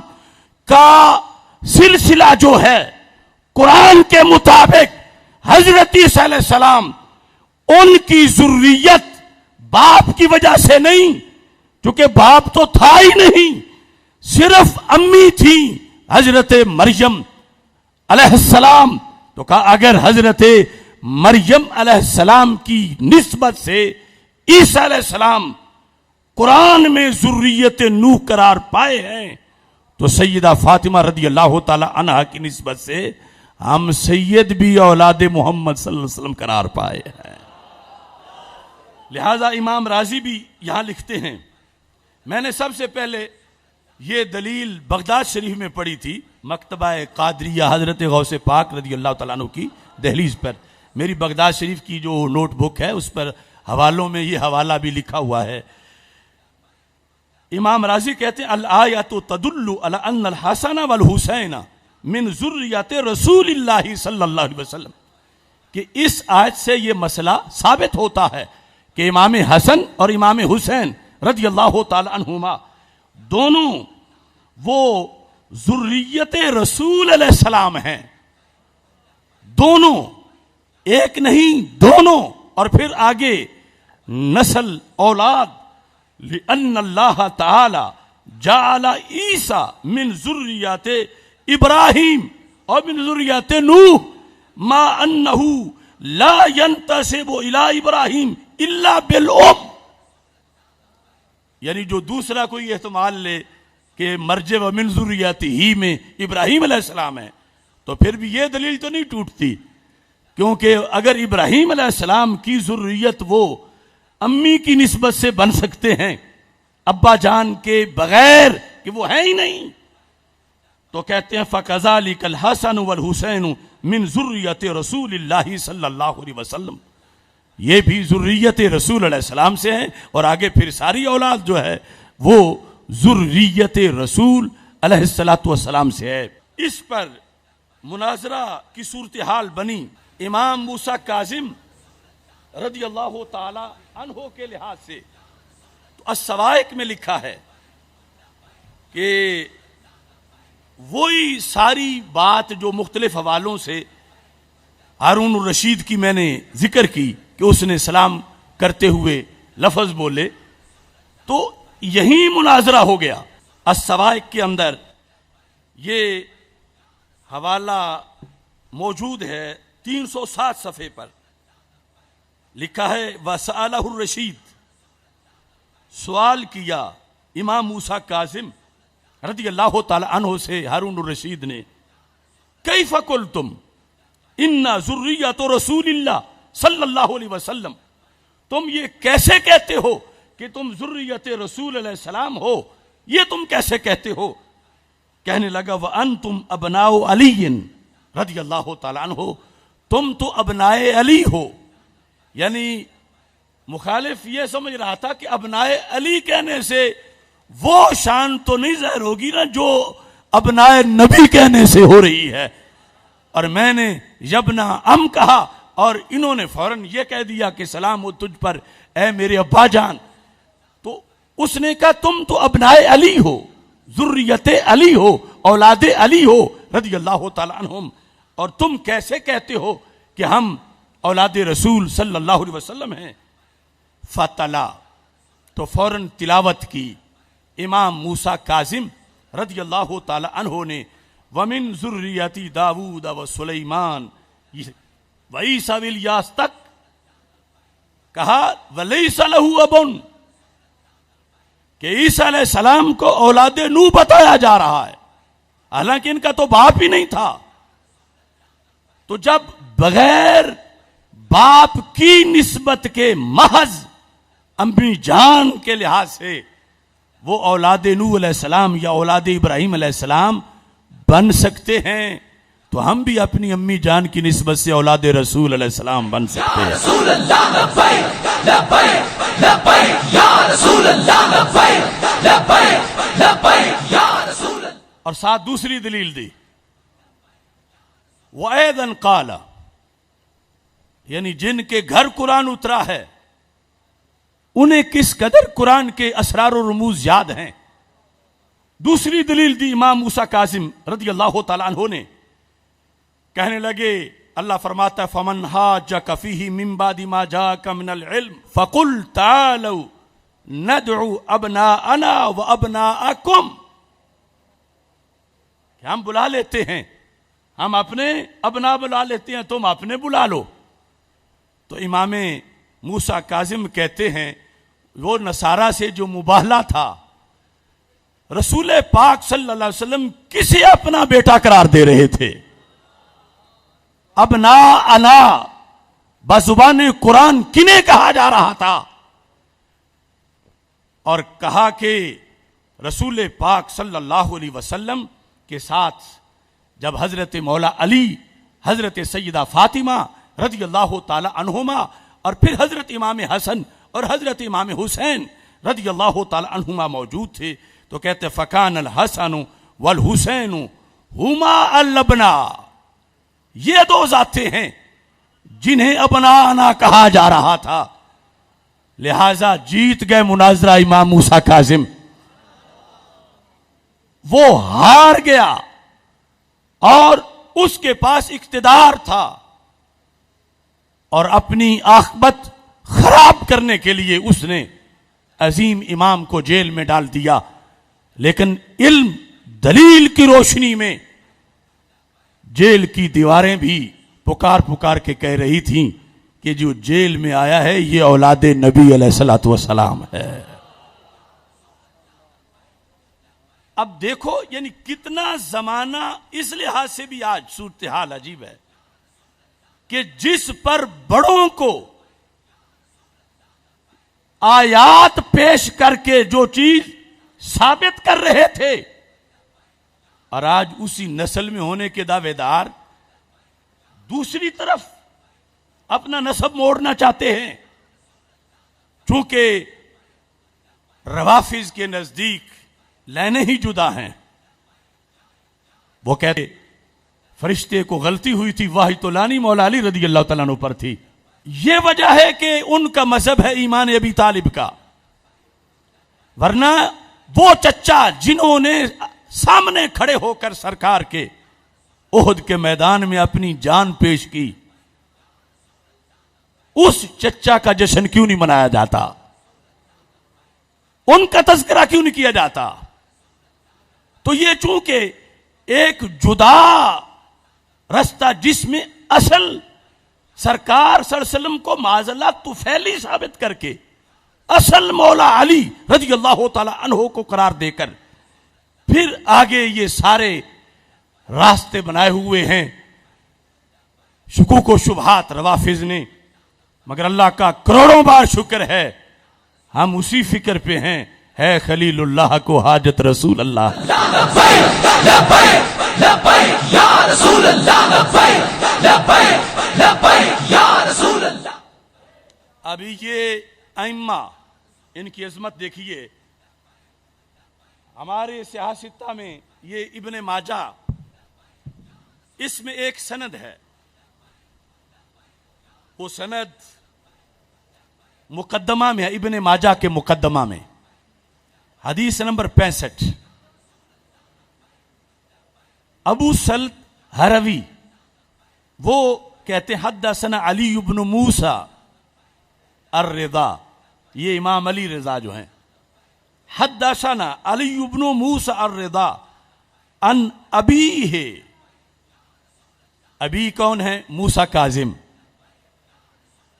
کا سلسلہ جو ہے قرآن کے مطابق حضرت عیسیٰ علیہ السلام ان کی ذریت باپ کی وجہ سے نہیں، کیونکہ باپ تو تھا ہی نہیں، صرف امی تھی حضرت مریم علیہ السلام، تو کہا اگر حضرت مریم علیہ السلام کی نسبت سے عیسیٰ علیہ السلام قرآن میں ذریت نوح قرار پائے ہیں تو سیدہ فاطمہ رضی اللہ تعالی عنہا کی نسبت سے ہم سید بھی اولاد محمد صلی اللہ علیہ وسلم قرار پائے ہیں۔ لہذا امام رازی بھی یہاں لکھتے ہیں، میں نے سب سے پہلے یہ دلیل بغداد شریف میں پڑھی تھی، مکتبہ قادریہ حضرت غوث پاک رضی اللہ تعالیٰ عنہ کی دہلیز پر، میری بغداد شریف کی جو نوٹ بک ہے اس پر حوالوں میں یہ حوالہ بھی لکھا ہوا ہے۔ امام رازی کہتے ہیں الآیات تدل علی ان الحسن والحسین من ذریت رسول اللہ صلی اللہ علیہ وسلم، کہ اس آیت سے یہ مسئلہ ثابت ہوتا ہے کہ امام حسن اور امام حسین رضی اللہ تعالی عنہما دونوں وہ ذریت رسول علیہ السلام ہیں، دونوں، ایک نہیں دونوں، اور پھر آگے نسل اولاد لأن اللہ تعالی جعل عیسیٰ من ذریات ابراہیم اور من ذریات نوح ما انہ لا ينتسب الى ابراہیم الا بالام، یعنی جو دوسرا کوئی احتمال لے کہ مرجع و من ذریات ہی میں ابراہیم علیہ السلام ہے تو پھر بھی یہ دلیل تو نہیں ٹوٹتی، کیونکہ اگر ابراہیم علیہ السلام کی ذریت وہ امی کی نسبت سے بن سکتے ہیں ابا جان کے بغیر کہ وہ ہے ہی نہیں، تو کہتے ہیں فَكَذَلِكَ الْحَسَنُ وَالْحُسَيْنُ مِنْ ذُرِّيَّةِ رَسُولِ اللَّهِ صلی اللہ علیہ وسلم، یہ بھی ذریت رسول علیہ السلام سے ہیں، اور آگے پھر ساری اولاد جو ہے وہ ذریت رسول علیہ السلام سے ہے۔ اس پر مناظرہ کی صورتحال بنی امام موسیٰ کاظم رضی اللہ تعالی عنہ کے لحاظ سے، تو السوائق میں لکھا ہے کہ وہی ساری بات جو مختلف حوالوں سے ہارون الرشید کی میں نے ذکر کی کہ اس نے سلام کرتے ہوئے لفظ بولے، تو یہی مناظرہ ہو گیا۔ السوائق کے اندر یہ حوالہ موجود ہے 307 صفحے پر، لکھا ہے وَسَأَلَهُ الرشید، سوال کیا امام موسیٰ کاظم رضی اللہ تعالی عنہ سے ہارون الرشید نے، کیف قلتم ان ذریت رسول اللہ صلی اللہ علیہ وسلم، تم یہ کیسے کہتے ہو کہ تم ذریت رسول علیہ السلام ہو، یہ تم کیسے کہتے ہو؟ کہنے لگا وَأَنْتُمْ أَبْنَاءُ عَلِيٍّ رضی اللہ تعالی عنہ، تم تو ابنائے علی ہو، یعنی مخالف یہ سمجھ رہا تھا کہ ابنائے علی کہنے سے وہ شان تو نہیں ظاہر ہوگی نا جو ابنائے نبی کہنے سے ہو رہی ہے، اور میں نے یبنا ام کہا اور انہوں نے فوراً یہ کہہ دیا کہ سلام ہو تجھ پر اے میرے ابا جان، تو اس نے کہا تم تو ابنائے علی ہو، ذریت علی ہو، اولاد علی ہو رضی اللہ تعالی عنہم۔ اور تم کیسے کہتے ہو کہ ہم اولاد رسول صلی اللہ علیہ وسلم ہیں؟ فتلا، تو فوراً تلاوت کی امام موسیٰ کاظم رضی اللہ تعالی عنہ نے، وَمِن ذُرِّيَّتِ داود وسلیمان وعیسیٰ والیاس تک کہا، وَلَيْسَ لَهُ أَبٌ، کہ عیسیٰ علیہ السلام کو اولاد نوح بتایا جا رہا ہے، حالانکہ ان کا تو باپ ہی نہیں تھا۔ تو جب بغیر باپ کی نسبت کے محض امی جان کے لحاظ سے وہ اولاد نوح علیہ السلام یا اولاد ابراہیم علیہ السلام بن سکتے ہیں، تو ہم بھی اپنی امی جان کی نسبت سے اولاد رسول علیہ السلام بن سکتے ہیں۔
رسول اللہ لبیک لبیک لبیک یا رسول اللہ لبیک لبیک لبیک یا رسول اللہ۔
اور ساتھ دوسری دلیل دی، وَأَيْضًا قَالَ، یعنی جن کے گھر قرآن اترا ہے انہیں کس قدر قرآن کے اسرار و رموز یاد ہیں۔ دوسری دلیل دی امام موسیٰ کاظم رضی اللہ تعالیٰ عنہ نے، کہنے لگے، اللہ فرماتا ہے فَمَنْ حَاجَّكَ فِيهِ مِنْ بَعْدِ مَا جَاءَكَ مِنَ الْعِلْمِ فَقُلْ تَعَالَوْا نَدْعُ أَبْنَاءَنَا وَأَبْنَاءَكُمْ، کہ ہم بلا لیتے ہیں، ہم اپنے ابنا بلا لیتے ہیں، تم اپنے بلا لو۔ تو امام موسیٰ کاظم کہتے ہیں وہ نصارہ سے جو مباہلہ تھا، رسول پاک صلی اللہ علیہ وسلم کسے اپنا بیٹا قرار دے رہے تھے؟ ابنا انا بزبان قرآن کنہیں کہا جا رہا تھا؟ اور کہا کہ رسول پاک صلی اللہ علیہ وسلم کے ساتھ جب حضرت مولا علی، حضرت سیدہ فاطمہ رضی اللہ تعالی عنہما، اور پھر حضرت امام حسن اور حضرت امام حسین رضی اللہ تعالی عنہما موجود تھے، تو کہتے فکان الحسن والحسین ہما الابنا، یہ دو ذاتیں ہیں جنہیں ابنانا کہا جا رہا تھا، لہذا جیت گئے مناظرہ امام موسیٰ کاظم۔ وہ ہار گیا اور اس کے پاس اقتدار تھا، اور اپنی عاقبت خراب کرنے کے لیے اس نے عظیم امام کو جیل میں ڈال دیا، لیکن علم دلیل کی روشنی میں جیل کی دیواریں بھی پکار پکار کے کہہ رہی تھیں کہ جو جیل میں آیا ہے یہ اولاد نبی علیہ الصلوۃ والسلام ہے۔ اب دیکھو یعنی کتنا زمانہ اس لحاظ سے بھی آج صورتحال عجیب ہے کہ جس پر بڑوں کو آیات پیش کر کے جو چیز ثابت کر رہے تھے، اور آج اسی نسل میں ہونے کے دعوے دار دوسری طرف اپنا نسب موڑنا چاہتے ہیں، چونکہ روافض کے نزدیک لائنیں ہی جدا ہیں۔ وہ کہتے فرشتے کو غلطی ہوئی تھی، واہی تو لانی مولا علی رضی اللہ تعالیٰ عنہ پر تھی۔ یہ وجہ ہے کہ ان کا مذہب ہے ایمان ابی طالب کا، ورنہ وہ چچا جنہوں نے سامنے کھڑے ہو کر سرکار کے احد کے میدان میں اپنی جان پیش کی، اس چچا کا جشن کیوں نہیں منایا جاتا؟ ان کا تذکرہ کیوں نہیں کیا جاتا؟ تو یہ چونکہ ایک جدا رستہ جس میں اصل سرکار صلی اللہ علیہ وسلم کو معاذ اللہ طفیلی ثابت کر کے اصل مولا علی رضی اللہ تعالی عنہ کو قرار دے کر پھر آگے یہ سارے راستے بنائے ہوئے ہیں شکوک و شبہات روافض نے، مگر اللہ کا کروڑوں بار شکر ہے ہم اسی فکر پہ ہیں، ہے خلیل اللہ کو حاجت رسول اللہ۔
لبیک لبیک لبیک یا رسول اللہ، لبیک لبیک لبیک یا رسول اللہ۔
ابھی یہ ائمہ ان کی عظمت دیکھیے، ہمارے سیاستہ میں یہ ابن ماجہ، اس میں ایک سند ہے، وہ سند مقدمہ میں ہے، ابن ماجہ کے مقدمہ میں حدیث نمبر 65، ابو سلط ہروی وہ کہتے ہیں حدثنا علی بن موسیٰ الرضا، یہ امام علی رضا جو ہیں، حدثنا علی بن موسیٰ الرضا ان ابی ہے، ابی کون ہے؟ موسیٰ کاظم،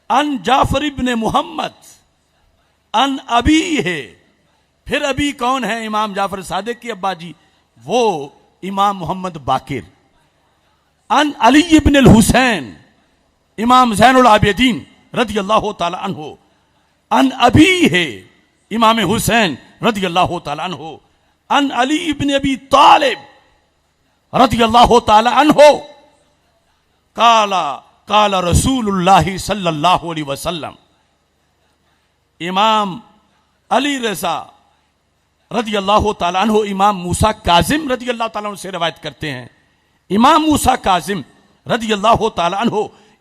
ان جعفر ابن محمد ان ابی ہے، پھر ابی کون ہے؟ امام جعفر صادق کی ابا جی، وہ امام محمد باقر، ان علی ابن الحسین امام زین العابدین رضی اللہ تعالی عنہ، ان ابی ہے امام حسین رضی اللہ تعالی عنہ، ان علی ابن ابی طالب رضی اللہ تعالی عنہ، قال رسول اللہ صلی اللہ علیہ وسلم، امام علی رضا رضی اللہ تعالیٰ عنہ امام موسیٰ کاظم رضی اللہ تعالیٰ عنہ سے روایت کرتے ہیں، امام موسیٰ کاظم رضی اللہ تعالیٰ عنہ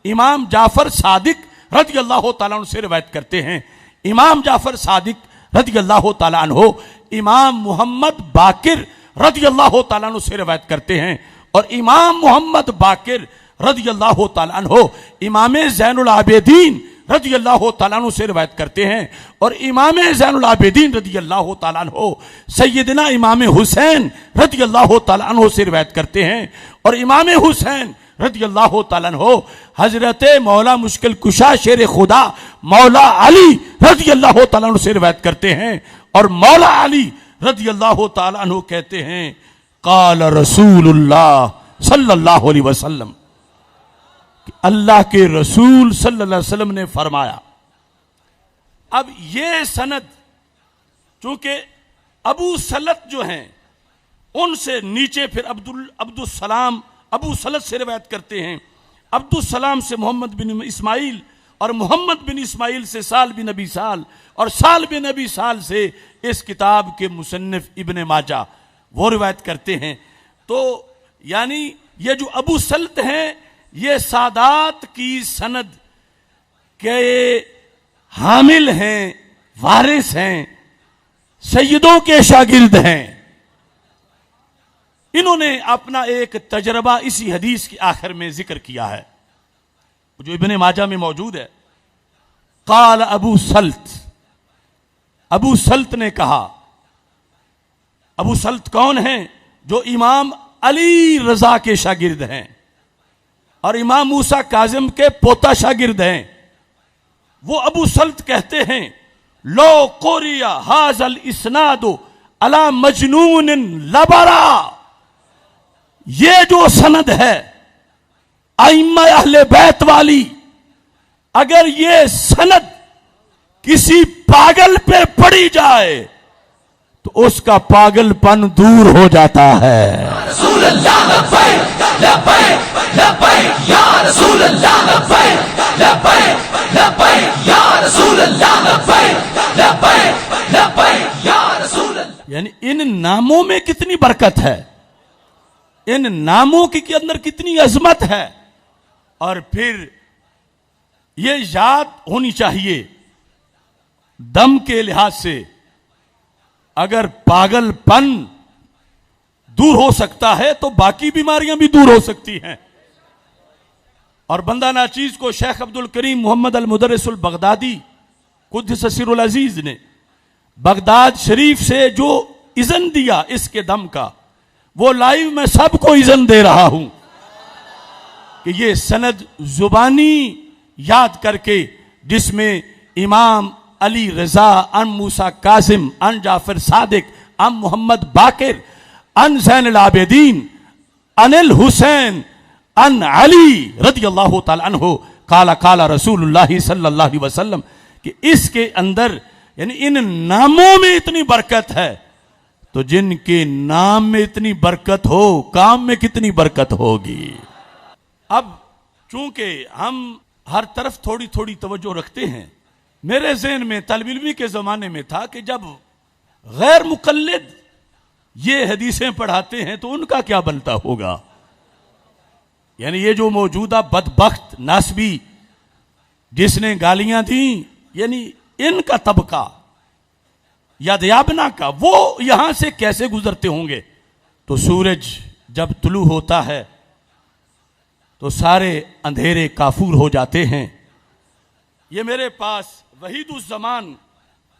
امام جعفر صادق رضی اللہ تعالیٰ عنہ سے روایت کرتے ہیں، امام جعفر صادق رضی اللہ تعالیٰ عنہ امام محمد باقر رضی اللہ تعالیٰ عنہ سے روایت کرتے ہیں، اور امام محمد باقر رضی اللہ تعالیٰ عنہ امام زین العابدین رضی اللہ تعالیٰ عنہ سے روایت کرتے ہیں، اور امام زین العابدین رضی اللہ تعالیٰ عنہ سیدنا امام حسین رضی اللہ تعالیٰ عنہ سے روایت کرتے ہیں، اور امام حسین رضی اللہ تعالیٰ عنہ حضرت مولا مشکل کشا شیر خدا مولا علی رضی اللہ تعالیٰ عنہ سے روایت کرتے ہیں، اور مولا علی رضی اللہ تعالیٰ عنہ کہتے ہیں قال رسول اللہ صلی اللہ علیہ وسلم، کہ اللہ کے رسول صلی اللہ علیہ وسلم نے فرمایا۔ اب یہ سند چونکہ ابو سلط جو ہیں ان سے نیچے پھر عبد السلام ابو سلط سے روایت کرتے ہیں، عبد السلام سے محمد بن اسماعیل، اور محمد بن اسماعیل سے سال بن ابی سال، اور سال بن ابی سال سے اس کتاب کے مصنف ابن ماجہ وہ روایت کرتے ہیں۔ تو یعنی یہ جو ابو سلط ہیں یہ سادات کی سند کے حامل ہیں، وارث ہیں، سیدوں کے شاگرد ہیں۔ انہوں نے اپنا ایک تجربہ اسی حدیث کے آخر میں ذکر کیا ہے جو ابن ماجہ میں موجود ہے۔ قال ابو سلط، ابو سلط نے کہا، ابو سلط کون ہیں؟ جو امام علی رضا کے شاگرد ہیں اور امام موسیٰ کاظم کے پوتا شاگرد ہیں۔ وہ ابو سلط کہتے ہیں لو قریا ھذا الاسناد علی مجنون لبرا، یہ جو سند ہے ائمہ اہل بیت والی، اگر یہ سند کسی پاگل پہ پڑی جائے تو اس کا پاگل پن دور ہو جاتا ہے۔
رسول اللہ لبیک لبیک لبیک یا رسول اللہ لبیک لبیک لبیک یا رسول اللہ لبیک لبیک لبیک یا رسول اللہ۔
یعنی ان ناموں میں کتنی برکت ہے، ان ناموں کے اندر کتنی عظمت ہے، اور پھر یہ یاد ہونی چاہیے دم کے لحاظ سے اگر پاگل پن دور ہو سکتا ہے تو باقی بیماریاں بھی دور ہو سکتی ہیں۔ اور بندہ ناچیز کو شیخ عبد الکریم محمد المدرس البغدادی قدس سر العزیز نے بغداد شریف سے جو اذن دیا اس کے دم کا، وہ لائیو میں سب کو اذن دے رہا ہوں کہ یہ سند زبانی یاد کر کے، جس میں امام علی رضا ان موسیٰ کاظم ان جعفر صادق ان محمد باقر ان زین العابدین ان الحسین ان علی رضی اللہ تعالی عنہ قال رسول اللہ صلی اللہ علیہ وسلم، کہ اس کے اندر یعنی ان ناموں میں اتنی برکت ہے، تو جن کے نام میں اتنی برکت ہو کام میں کتنی برکت ہوگی۔ اب چونکہ ہم ہر طرف تھوڑی تھوڑی توجہ رکھتے ہیں، میرے ذہن میں طالب علمی کے زمانے میں تھا کہ جب غیر مقلد یہ حدیثیں پڑھاتے ہیں تو ان کا کیا بنتا ہوگا، یعنی یہ جو موجودہ بدبخت ناسبی جس نے گالیاں دیں، یعنی ان کا طبقہ یا دیابنا کا، وہ یہاں سے کیسے گزرتے ہوں گے۔ تو سورج جب طلوع ہوتا ہے تو سارے اندھیرے کافور ہو جاتے ہیں۔ یہ میرے پاس وحید الزمان،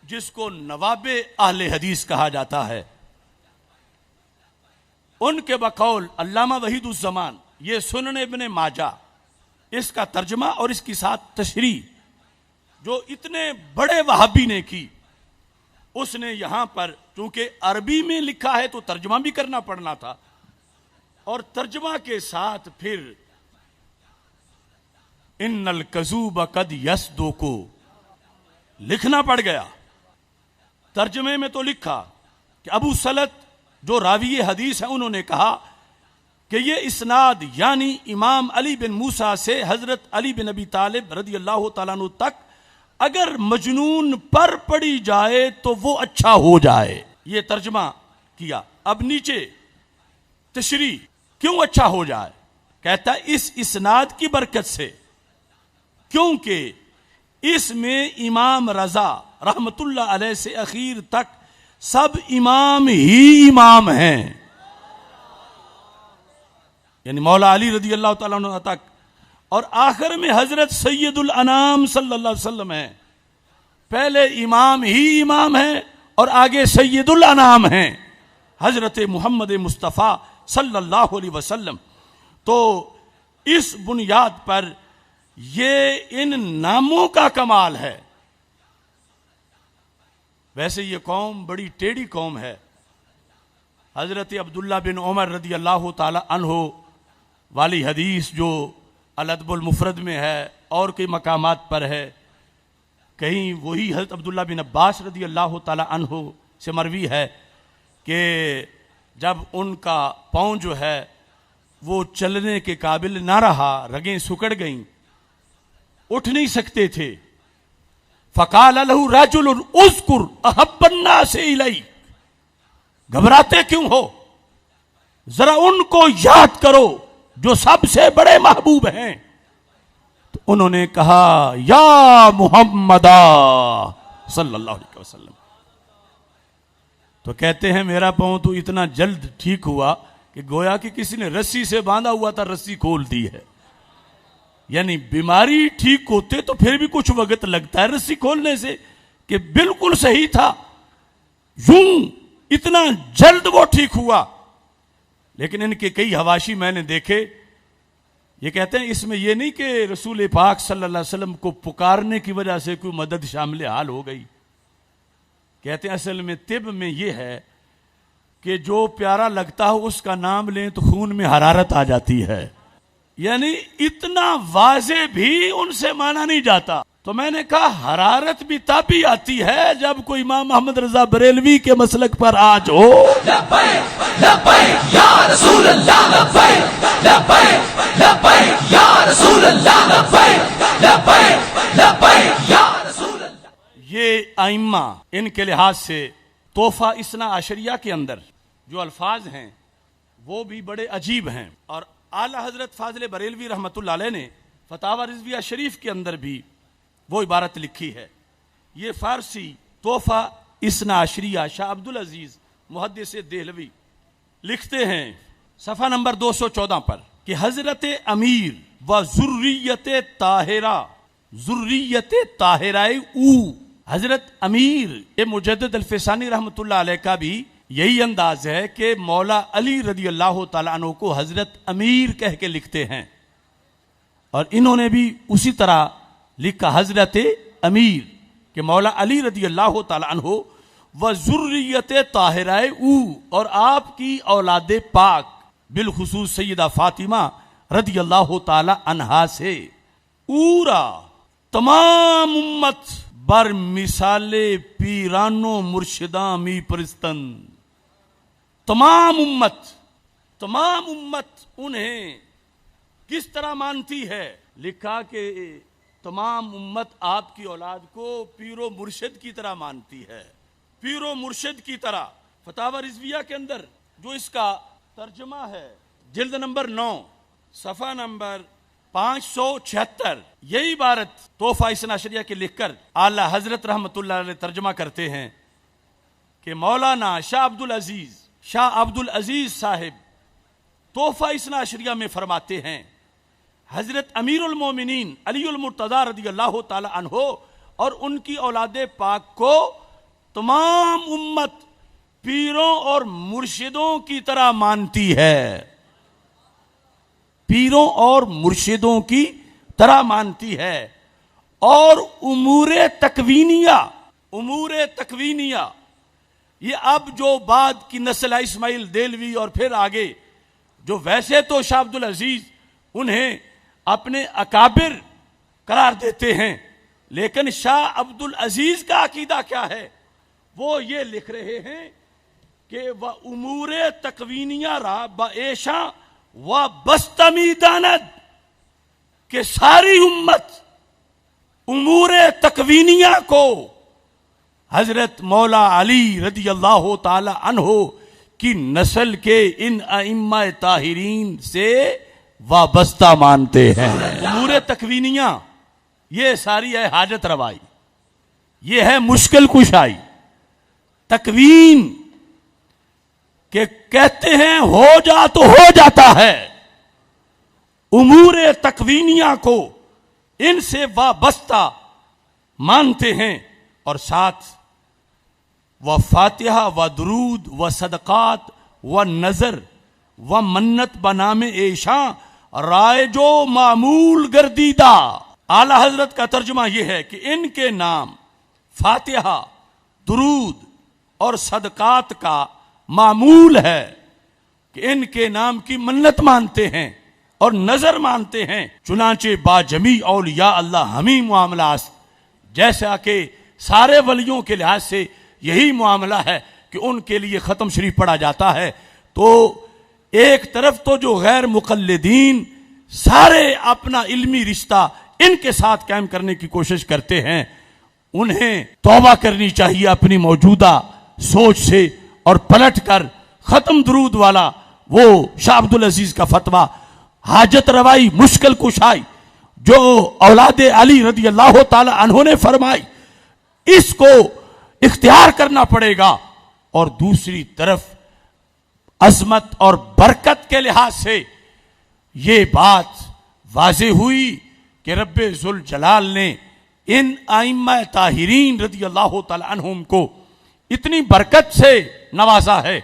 جس کو نواب اہل حدیث کہا جاتا ہے، ان کے بقول علامہ وحید الزمان، یہ سنن ابن ماجہ، اس کا ترجمہ اور اس کی ساتھ تشریح جو اتنے بڑے وہابی نے کی، اس نے یہاں پر چونکہ عربی میں لکھا ہے تو ترجمہ بھی کرنا پڑنا تھا، اور ترجمہ کے ساتھ پھر ان الکذوب قد یصدق کو لکھنا پڑ گیا۔ ترجمے میں تو لکھا کہ ابو سلط جو راوی حدیث ہیں انہوں نے کہا کہ یہ اسناد یعنی امام علی بن موسیٰ سے حضرت علی بن ابی طالب رضی اللہ تعالیٰ عنہ تک اگر مجنون پر پڑی جائے تو وہ اچھا ہو جائے۔ یہ ترجمہ کیا۔ اب نیچے تشریح، کیوں اچھا ہو جائے؟ کہتا ہے اس اسناد کی برکت سے، کیونکہ اس میں امام رضا رحمت اللہ علیہ سے اخیر تک سب امام ہی امام ہیں، یعنی مولا علی رضی اللہ تعالیٰ عنہ تک، اور آخر میں حضرت سید الانام صلی اللہ علیہ وسلم ہیں۔ پہلے امام ہی امام ہیں اور آگے سید الانام ہیں حضرت محمد مصطفیٰ صلی اللہ علیہ وسلم۔ تو اس بنیاد پر یہ ان ناموں کا کمال ہے۔ ویسے یہ قوم بڑی ٹیڑھی قوم ہے۔ حضرت عبداللہ بن عمر رضی اللہ تعالی عنہ والی حدیث جو الادب المفرد میں ہے اور کئی مقامات پر ہے، کہیں وہی حضرت عبداللہ بن عباس رضی اللہ تعالی عنہ سے مروی ہے کہ جب ان کا پاؤں جو ہے وہ چلنے کے قابل نہ رہا، رگیں سکڑ گئیں، اٹھ نہیں سکتے تھے، فقال له رجل اذکر احب الناس الیک، گھبراتے کیوں ہو، ذرا ان کو یاد کرو جو سب سے بڑے محبوب ہیں۔ تو انہوں نے کہا یا محمد صلی اللہ علیہ وسلم۔ تو کہتے ہیں میرا پاؤں تو اتنا جلد ٹھیک ہوا کہ گویا کہ کسی نے رسی سے باندھا ہوا تھا، رسی کھول دی ہے۔ یعنی بیماری ٹھیک ہوتے تو پھر بھی کچھ وقت لگتا ہے رسی کھولنے سے، کہ بالکل صحیح تھا، یوں اتنا جلد وہ ٹھیک ہوا۔ لیکن ان کے کئی حواشی میں نے دیکھے، یہ کہتے ہیں اس میں یہ نہیں کہ رسول پاک صلی اللہ علیہ وسلم کو پکارنے کی وجہ سے کوئی مدد شامل حال ہو گئی۔ کہتے ہیں اصل میں طب میں یہ ہے کہ جو پیارا لگتا ہو اس کا نام لیں تو خون میں حرارت آ جاتی ہے، یعنی اتنا واضح بھی ان سے مانا نہیں جاتا۔ تو میں نے کہا حرارت بھی تب ہی آتی ہے جب کوئی امام محمد رضا بریلوی کے مسلک پر آج ہو۔
لبیک لبیک یا رسول اللہ، لبیک لبیک لبیک یا رسول اللہ، لبیک لبیک لبیک یا رسول اللہ۔
یہ ائمہ ان کے لحاظ سے تحفہ اثنا عشریہ کے اندر جو الفاظ ہیں وہ بھی بڑے عجیب ہیں، اور اعلی حضرت فاضل بریلوی رحمت اللہ علیہ نے فتاوی رضویہ شریف کے اندر بھی وہ عبارت لکھی ہے۔ یہ فارسی تحفہ اثنا عشریہ شاہ عبدالعزیز محدث دہلوی لکھتے ہیں صفحہ نمبر 214 پر کہ حضرت امیر و ذریت طاہرہ، ذریت طاہرہ او، حضرت امیر یہ مجدد الفسانی رحمت اللہ علیہ کا بھی یہی انداز ہے کہ مولا علی رضی اللہ تعالیٰ عنہ کو حضرت امیر کہہ کے لکھتے ہیں، اور انہوں نے بھی اسی طرح لکھا حضرت امیر کہ مولا علی رضی اللہ تعالیٰ عنہ و ذریت طاہرہ او، اور آپ کی اولاد پاک بالخصوص سیدہ فاطمہ رضی اللہ تعالیٰ عنہا سے اورا تمام امت بر مثال پیرانو مرشداں می پرستن، تمام امت انہیں کس طرح مانتی ہے؟ لکھا کہ تمام امت آپ کی اولاد کو پیر و مرشد کی طرح مانتی ہے، پیر و مرشد کی طرح۔ فتاوی رضویہ کے اندر جو اس کا ترجمہ ہے جلد نمبر 9 صفحہ نمبر 576 یہی عبارت تحفہ اثنا عشریہ کے لکھ کر اعلی حضرت رحمت اللہ علیہ ترجمہ کرتے ہیں کہ مولانا شاہ عبد العزیز صاحب تحفہ اثنا عشریہ میں فرماتے ہیں حضرت امیر المومنین علی المرتضیٰ رضی اللہ تعالی عنہ اور ان کی اولاد پاک کو تمام امت پیروں اور مرشدوں کی طرح مانتی ہے، پیروں اور مرشدوں کی طرح مانتی ہے، اور امور تکوینیہ یہ اب جو بعد کی نسل ہے اسماعیل دہلوی اور پھر آگے جو ویسے تو شاہ عبد العزیز انہیں اپنے اکابر قرار دیتے ہیں، لیکن شاہ عبد العزیز کا عقیدہ کیا ہے؟ وہ یہ لکھ رہے ہیں کہ وہ امور تکوینیہ را با ایشاں و بستمیداند کہ ساری امت امور تکوینیہ کو حضرت مولا علی رضی اللہ تعالی عنہ کی نسل کے ان ائمہ طاہرین سے وابستہ مانتے ہیں۔ امور تکوینیہ یہ ساری ہے حاجت روائی، یہ ہے مشکل کشائی، تکوین کہ کہتے ہیں ہو جا تو ہو جاتا ہے، امور تکوینیہ کو ان سے وابستہ مانتے ہیں، اور ساتھ و فاتحہ و درود و صدقات و نظر و منت بنام ایشاں رائجو معمول گردیدہ۔ اعلی حضرت کا ترجمہ یہ ہے کہ ان کے نام فاتحہ، درود اور صدقات کا معمول ہے کہ ان کے نام کی منت مانتے ہیں اور نظر مانتے ہیں، چنانچہ با جمیع اولیاء اللہ ہمیں معاملات، جیسا کہ سارے ولیوں کے لحاظ سے یہی معاملہ ہے کہ ان کے لیے ختم شریف پڑھا جاتا ہے۔ تو ایک طرف تو جو غیر مقلدین سارے اپنا علمی رشتہ ان کے ساتھ قائم کرنے کی کوشش کرتے ہیں، انہیں توبہ کرنی چاہیے اپنی موجودہ سوچ سے اور پلٹ کر ختم درود والا وہ شاہ عبد العزیز کا فتویٰ، حاجت روائی، مشکل کشائی جو اولاد علی رضی اللہ تعالی عنہ نے فرمائی، اس کو اختیار کرنا پڑے گا۔ اور دوسری طرف عظمت اور برکت کے لحاظ سے یہ بات واضح ہوئی کہ رب ذوالجلال نے ان ائمہ طاہرین رضی اللہ تعالی عنہم کو اتنی برکت سے نوازا ہے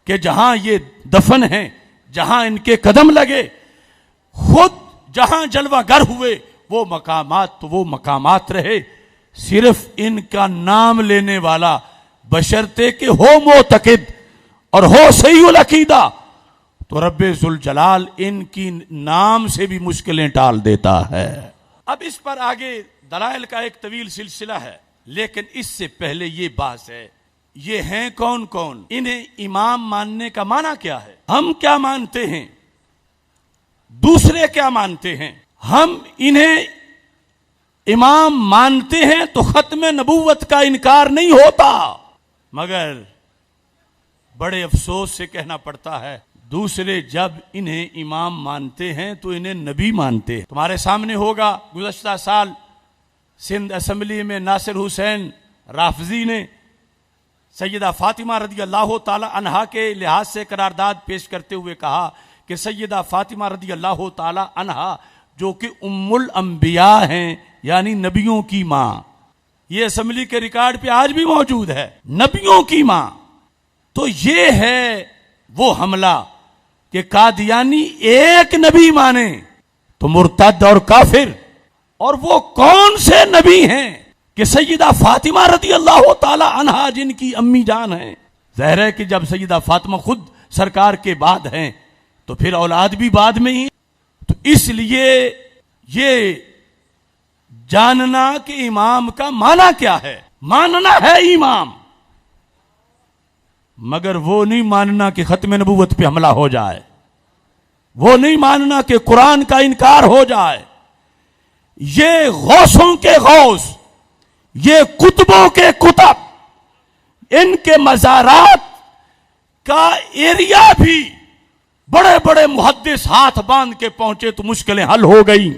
کہ جہاں یہ دفن ہیں، جہاں ان کے قدم لگے، خود جہاں جلوہ گر ہوئے وہ مقامات تو وہ مقامات رہے، صرف ان کا نام لینے والا بشرطے کہ ہو معتقد اور ہو صحیح العقیدہ تو رب ذوالجلال ان کی نام سے بھی مشکلیں ٹال دیتا ہے۔ اب اس پر آگے دلائل کا ایک طویل سلسلہ ہے، لیکن اس سے پہلے یہ بات ہے، یہ ہیں کون کون؟ انہیں امام ماننے کا معنی کیا ہے؟ ہم کیا مانتے ہیں؟ دوسرے کیا مانتے ہیں؟ ہم انہیں امام مانتے ہیں تو ختم نبوت کا انکار نہیں ہوتا، مگر بڑے افسوس سے کہنا پڑتا ہے دوسرے جب انہیں امام مانتے ہیں تو انہیں نبی مانتے ہیں۔ تمہارے سامنے ہوگا گزشتہ سال سندھ اسمبلی میں ناصر حسین رافضی نے سیدہ فاطمہ رضی اللہ تعالی عنہا کے لحاظ سے قرارداد پیش کرتے ہوئے کہا کہ سیدہ فاطمہ رضی اللہ تعالی عنہا جو کہ ام الانبیاء ہیں، یعنی نبیوں کی ماں، یہ اسمبلی کے ریکارڈ پہ آج بھی موجود ہے، نبیوں کی ماں۔ تو یہ ہے وہ حملہ کہ قادیانی ایک نبی مانے تو مرتد اور کافر، اور وہ کون سے نبی ہیں کہ سیدہ فاطمہ رضی اللہ تعالی عنہا جن کی امی جان ہیں، ظاہر ہے کہ جب سیدہ فاطمہ خود سرکار کے بعد ہیں تو پھر اولاد بھی بعد میں ہی، تو اس لیے یہ جاننا کہ امام کا معنی کیا ہے، ماننا ہے امام، مگر وہ نہیں ماننا کہ ختم نبوت پہ حملہ ہو جائے، وہ نہیں ماننا کہ قرآن کا انکار ہو جائے۔ یہ غوثوں کے غوث، یہ کتبوں کے کتب، ان کے مزارات کا ایریا بھی بڑے بڑے محدث ہاتھ باندھ کے پہنچے تو مشکلیں حل ہو گئیں،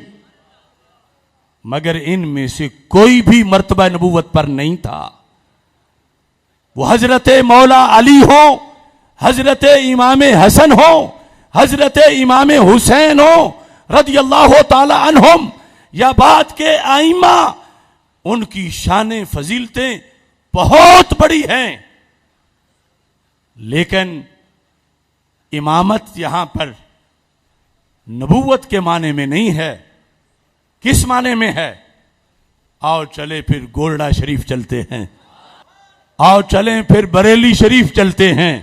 مگر ان میں سے کوئی بھی مرتبہ نبوت پر نہیں تھا۔ وہ حضرت مولا علی ہو، حضرت امام حسن ہو، حضرت امام حسین ہو، رضی اللہ تعالی عنہم یا بعد کے ائمہ، ان کی شان فضیلتیں بہت بڑی ہیں، لیکن امامت یہاں پر نبوت کے معنی میں نہیں ہے۔ کس معنی میں ہے؟ آؤ چلے پھر گولڈا شریف چلتے ہیں، آؤ چلیں پھر بریلی شریف چلتے ہیں۔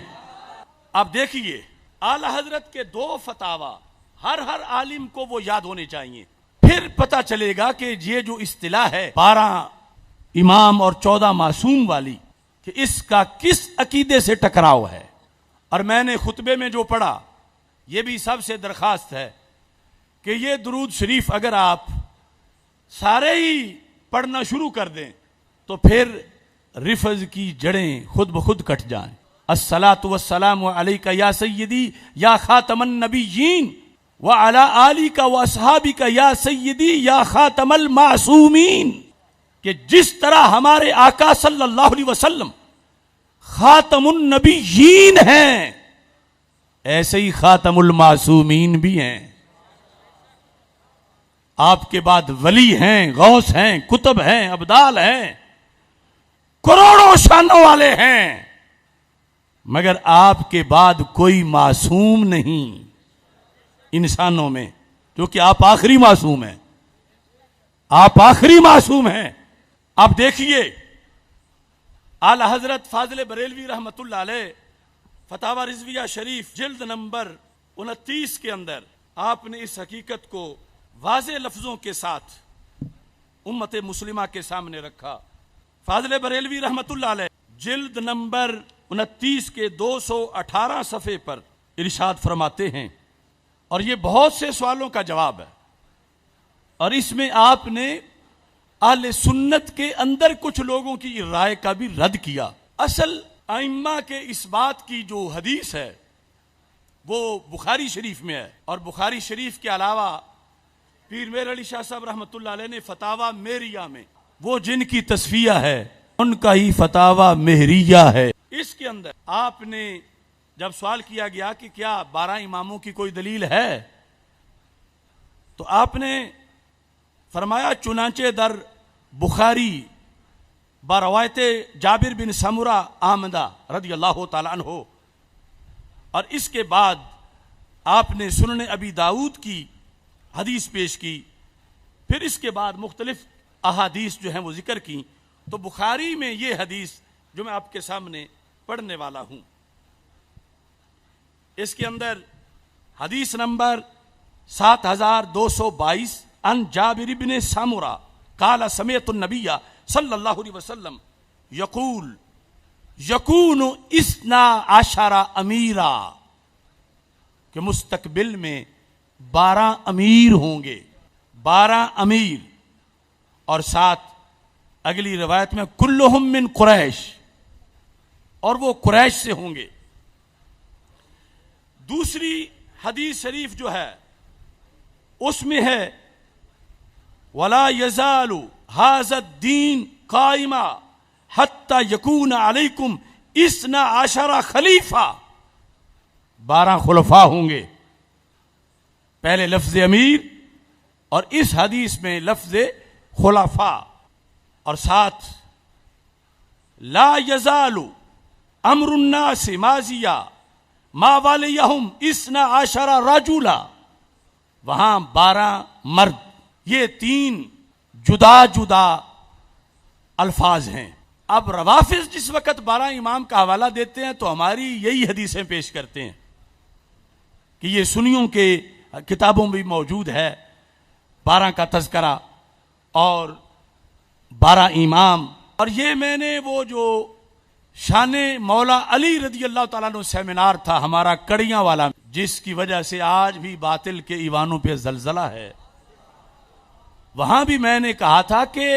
اب دیکھیے اعلی حضرت کے 2 فتاوی ہر عالم کو وہ یاد ہونے چاہیے، پھر پتہ چلے گا کہ یہ جو اصطلاح ہے 12 امام اور 14 معصوم والی، کہ اس کا کس عقیدے سے ٹکراؤ ہے۔ اور میں نے خطبے میں جو پڑھا، یہ بھی سب سے درخواست ہے کہ یہ درود شریف اگر آپ سارے ہی پڑھنا شروع کر دیں تو پھر رفض کی جڑیں خود بخود کٹ جائیں۔ الصلاۃ والسلام علیک یا سیدی یا خاتم النبیین وعلی آلک واصحابک یا سیدی یا خاتم المعصومین، کہ جس طرح ہمارے آقا صلی اللہ علیہ وسلم خاتم النبیین ہیں، ایسے ہی خاتم المعصومین بھی ہیں۔ آپ کے بعد ولی ہیں، غوث ہیں، کتب ہیں، ابدال ہیں، کروڑوں شانوں والے ہیں، مگر آپ کے بعد کوئی معصوم نہیں انسانوں میں، کیونکہ آپ آخری معصوم ہیں، آپ آخری معصوم ہیں۔ اب دیکھیے اعلی حضرت فاضل بریلوی رحمت اللہ علیہ فتاوی رضویہ شریف جلد نمبر 29 کے اندر آپ نے اس حقیقت کو واضح لفظوں کے ساتھ امت مسلمہ کے سامنے رکھا۔ فاضل بریلوی رحمت اللہ علیہ جلد نمبر 29 کے 218 صفحے پر ارشاد فرماتے ہیں، اور یہ بہت سے سوالوں کا جواب ہے، اور اس میں آپ نے اہل سنت کے اندر کچھ لوگوں کی رائے کا بھی رد کیا۔ اصل ائمہ کے اس بات کی جو حدیث ہے وہ بخاری شریف میں ہے، اور بخاری شریف کے علاوہ پیر میر علی شاہ صاحب رحمۃ اللہ علیہ نے فتاوی مہریہ میں، وہ جن کی تصفیہ ہے ان کا ہی فتاوی مہریہ ہے، اس کے اندر آپ نے جب سوال کیا گیا کہ کیا 12 اماموں کی کوئی دلیل ہے، تو آپ نے فرمایا چنانچہ در بخاری بروایت جابر بن سمرہ آمدہ رضی اللہ تعالیٰ عنہ، اور اس کے بعد آپ نے سنن ابی داؤد کی حدیث پیش کی، پھر اس کے بعد مختلف احادیث جو ہیں وہ ذکر کی، تو بخاری میں یہ حدیث جو میں آپ کے سامنے پڑھنے والا ہوں، اس کے اندر حدیث نمبر 7222 ان جابر بن سمرہ قال سمعت النبی صلی اللہ علیہ وسلم یقول یکون 12 امیرا، کہ مستقبل میں 12 امیر ہوں گے، 12 امیر، اور ساتھ اگلی روایت میں کلہم من قریش، اور وہ قریش سے ہوں گے۔ دوسری حدیث شریف جو ہے اس میں ہے وَلَا يَزَالُ هَذَا الدِّينُ قَائِمًا حَتَّى يَكُونَ عَلَيْكُمْ 12 خلیفہ، 12 خلفاء ہوں گے۔ پہلے لفظ امیر اور اس حدیث میں لفظ خلفاء، اور ساتھ لا يزال امر الناس ماضیا ما والیہم 12 رجلا، وہاں 12 مرد، یہ 3 جدا جدا الفاظ ہیں۔ اب روافض جس وقت 12 امام کا حوالہ دیتے ہیں تو ہماری یہی حدیثیں پیش کرتے ہیں کہ یہ سنیوں کے کتابوں میں بھی موجود ہے 12 کا تذکرہ اور 12 امام۔ اور یہ میں نے وہ جو شان مولا علی رضی اللہ تعالیٰ عنہ سیمینار تھا ہمارا کڑیاں والا، جس کی وجہ سے آج بھی باطل کے ایوانوں پہ زلزلہ ہے، وہاں بھی میں نے کہا تھا کہ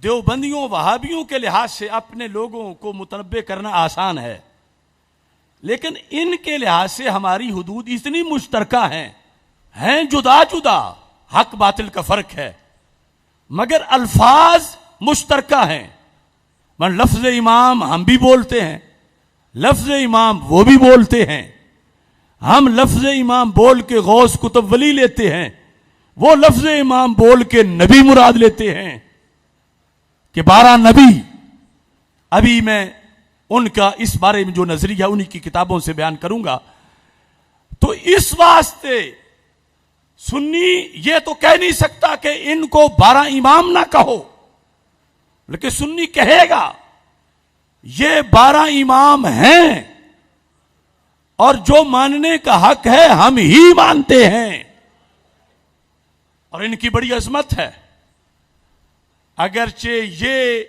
دیوبندیوں وہابیوں کے لحاظ سے اپنے لوگوں کو متنبع کرنا آسان ہے، لیکن ان کے لحاظ سے ہماری حدود اتنی مشترکہ ہیں جدا جدا، حق باطل کا فرق ہے مگر الفاظ مشترکہ ہیں۔ لفظ امام ہم بھی بولتے ہیں، لفظ امام وہ بھی بولتے ہیں، ہم لفظ امام بول کے غوث کتب ولی لیتے ہیں، وہ لفظ امام بول کے نبی مراد لیتے ہیں کہ 12 نبی. ابھی میں ان کا اس بارے میں جو نظریہ انہی کی کتابوں سے بیان کروں گا. تو اس واسطے سنی یہ تو کہہ نہیں سکتا کہ ان کو 12 امام نہ کہو، لیکن سنی کہے گا یہ 12 امام ہیں اور جو ماننے کا حق ہے ہم ہی مانتے ہیں، اور ان کی بڑی عظمت ہے. اگرچہ یہ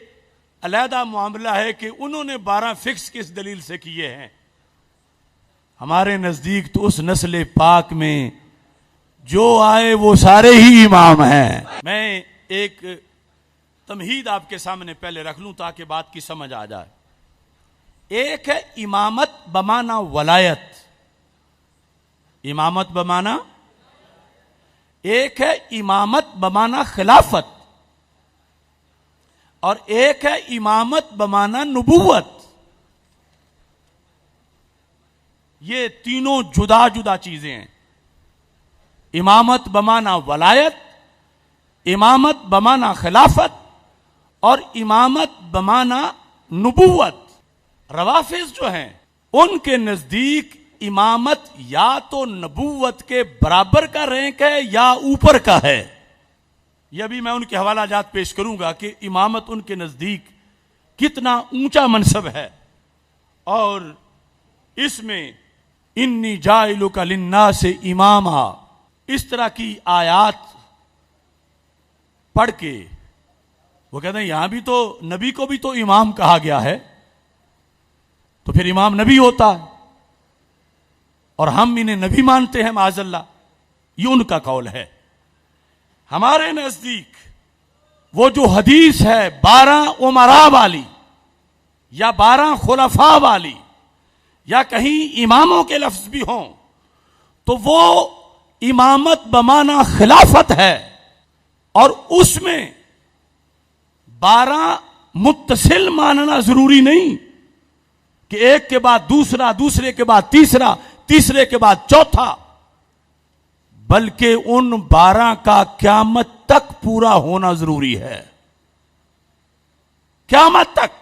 علیحدہ معاملہ ہے کہ انہوں نے 12 فکس کس دلیل سے کیے ہیں. ہمارے نزدیک تو اس نسل پاک میں جو آئے وہ سارے ہی امام ہیں. میں ایک تمہید آپ کے سامنے پہلے رکھ لوں تاکہ بات کی سمجھ آ جائے. ایک ہے امامت بمعنی ولایت، امامت بمعنی، ایک ہے امامت بمعنی خلافت، اور ایک ہے امامت بمعنی نبوت. یہ تینوں جدا جدا چیزیں ہیں. امامت بمعنی ولایت، امامت بمعنی خلافت، اور امامت بمعنی نبوت. روافض جو ہیں ان کے نزدیک امامت یا تو نبوت کے برابر کا رینک ہے یا اوپر کا ہے. یہ بھی میں ان کے حوالہ جات پیش کروں گا کہ امامت ان کے نزدیک کتنا اونچا منصب ہے. اور اس میں انی جاعلک للناس اماما، اس طرح کی آیات پڑھ کے وہ کہتے ہیں یہاں بھی تو نبی کو بھی تو امام کہا گیا ہے، تو پھر امام نبی ہوتا ہے، اور ہم انہیں نبی مانتے ہیں معاذ اللہ. یہ ان کا قول ہے. ہمارے نزدیک وہ جو حدیث ہے 12 امراء والی یا 12 خلفاء والی یا کہیں اماموں کے لفظ بھی ہوں تو وہ امامت بمعنی خلافت ہے، اور اس میں 12 متصل ماننا ضروری نہیں کہ ایک کے بعد دوسرا، دوسرے کے بعد تیسرا، تیسرے کے بعد چوتھا، بلکہ ان 12 کا قیامت تک پورا ہونا ضروری ہے. قیامت تک،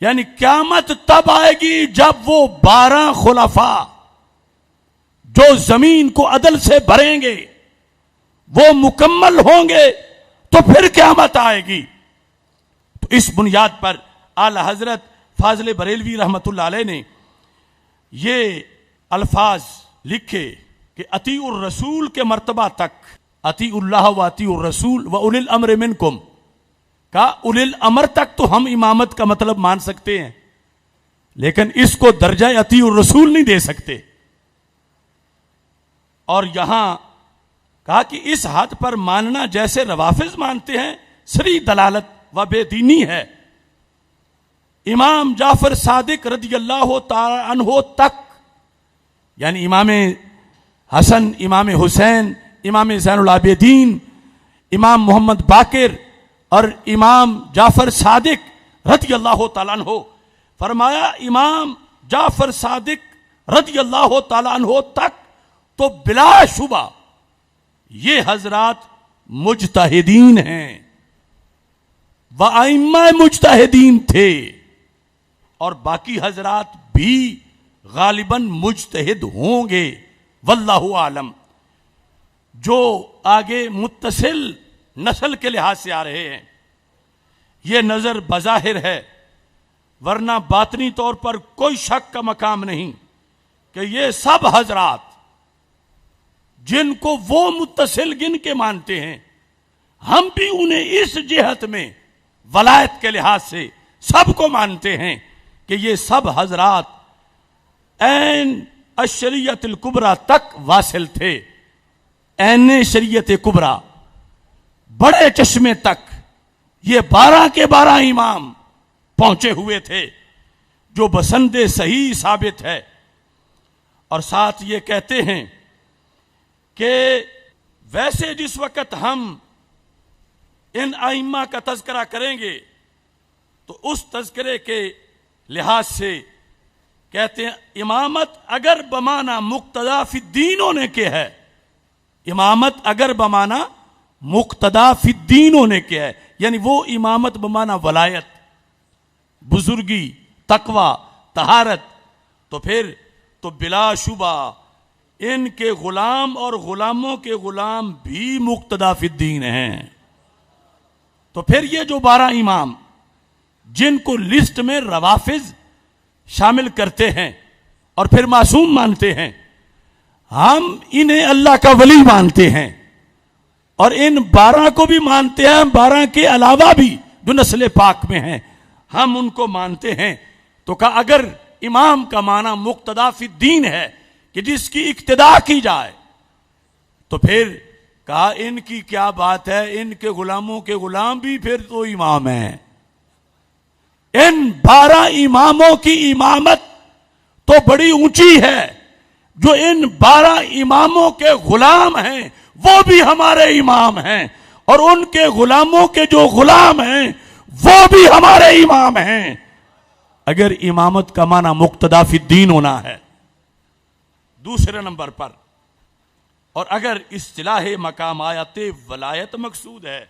یعنی قیامت تب آئے گی جب وہ 12 خلفاء جو زمین کو عدل سے بھریں گے وہ مکمل ہوں گے تو پھر قیامت آئے گی. تو اس بنیاد پر اعلی حضرت فاضل بریلوی رحمت اللہ علیہ نے یہ الفاظ لکھے کہ اطیعوا الرسول کے مرتبہ تک، اطیعوا اللہ و اطیعوا الرسول و اولی الامر منکم، کا اولی الامر تک تو ہم امامت کا مطلب مان سکتے ہیں، لیکن اس کو درجہ اطیعوا الرسول نہیں دے سکتے. اور یہاں کہا کہ اس حد پر ماننا جیسے روافض مانتے ہیں سری دلالت و بے دینی ہے. امام جعفر صادق رضی اللہ تعالی عنہ تک، یعنی امام حسن، امام حسین، امام زین العابدین، امام محمد باقر اور امام جعفر صادق رضی اللہ تعالیٰ عنہ، فرمایا امام جعفر صادق رضی اللہ تعالیٰ عنہ تک تو بلا شبہ یہ حضرات مجتہدین ہیں، وائمہ مجتہدین تھے، اور باقی حضرات بھی غالباً مجتہد ہوں گے، واللہ عالم. جو آگے متصل نسل کے لحاظ سے آ رہے ہیں یہ نظر بظاہر ہے، ورنہ باطنی طور پر کوئی شک کا مقام نہیں کہ یہ سب حضرات جن کو وہ متصل گن کے مانتے ہیں، ہم بھی انہیں اس جہت میں ولایت کے لحاظ سے سب کو مانتے ہیں کہ یہ سب حضرات این الشریعت الکبریٰ تک واصل تھے. این شریعت کبریٰ، بڑے چشمے تک یہ 12 کے 12 امام پہنچے ہوئے تھے، جو بسند صحیح ثابت ہے. اور ساتھ یہ کہتے ہیں کہ ویسے جس وقت ہم ان ائمہ کا تذکرہ کریں گے تو اس تذکرے کے لحاظ سے کہتے ہیں امامت اگر بمانا مقتدا فی الدین ہونے کے ہے، امامت اگر بمانا مقتدا فی الدین ہونے کے ہے، یعنی وہ امامت بمانا ولایت، بزرگی، تقوی، طہارت، تو پھر تو بلا شبہ ان کے غلام اور غلاموں کے غلام بھی مقتدا فی الدین ہیں۔ تو پھر یہ جو 12 امام جن کو لسٹ میں روافض شامل کرتے ہیں اور پھر معصوم مانتے ہیں، ہم انہیں اللہ کا ولی مانتے ہیں، اور ان 12 کو بھی مانتے ہیں، 12 کے علاوہ بھی جو نسل پاک میں ہیں ہم ان کو مانتے ہیں۔ تو کہا اگر امام کا معنی مقتدا فی الدین ہے کہ جس کی اقتداء کی جائے، تو پھر کہا ان کی کیا بات ہے، ان کے غلاموں کے غلام بھی پھر تو امام ہیں۔ ان 12 اماموں کی امامت تو بڑی اونچی ہے، جو ان 12 اماموں کے غلام ہیں وہ بھی ہمارے امام ہیں، اور ان کے غلاموں کے جو غلام ہیں وہ بھی ہمارے امام ہیں، اگر امامت کا معنی مقتدا فی الدین ہونا ہے۔ دوسرے نمبر پر، اور اگر اصطلاح مقامات ولایت مقصود ہے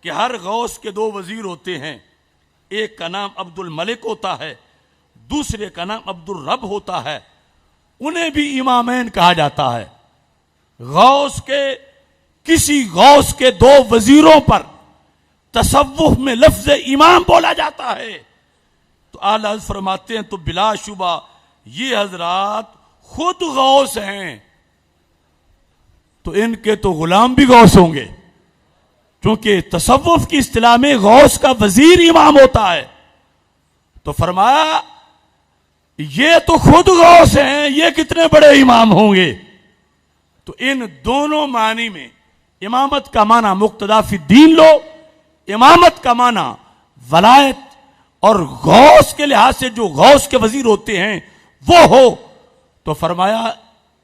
کہ ہر غوث کے 2 وزیر ہوتے ہیں، ایک کا نام عبد الملک ہوتا ہے، دوسرے کا نام عبد الرب ہوتا ہے، انہیں بھی امامین کہا جاتا ہے۔ غوث کے کسی غوث کے 2 وزیروں پر تصوف میں لفظ امام بولا جاتا ہے، تو اعلیٰ حضرت فرماتے ہیں تو بلا شبہ یہ حضرات خود غوث ہیں، تو ان کے تو غلام بھی غوث ہوں گے، کیونکہ تصوف کی اصطلاح میں غوث کا وزیر امام ہوتا ہے۔ تو فرمایا یہ تو خود غوث ہیں، یہ کتنے بڑے امام ہوں گے۔ تو ان دونوں معنی میں امامت کا معنی مقتدا فی الدین لو، امامت کا معنی ولایت، اور غوث کے لحاظ سے جو غوث کے وزیر ہوتے ہیں وہ ہو، تو فرمایا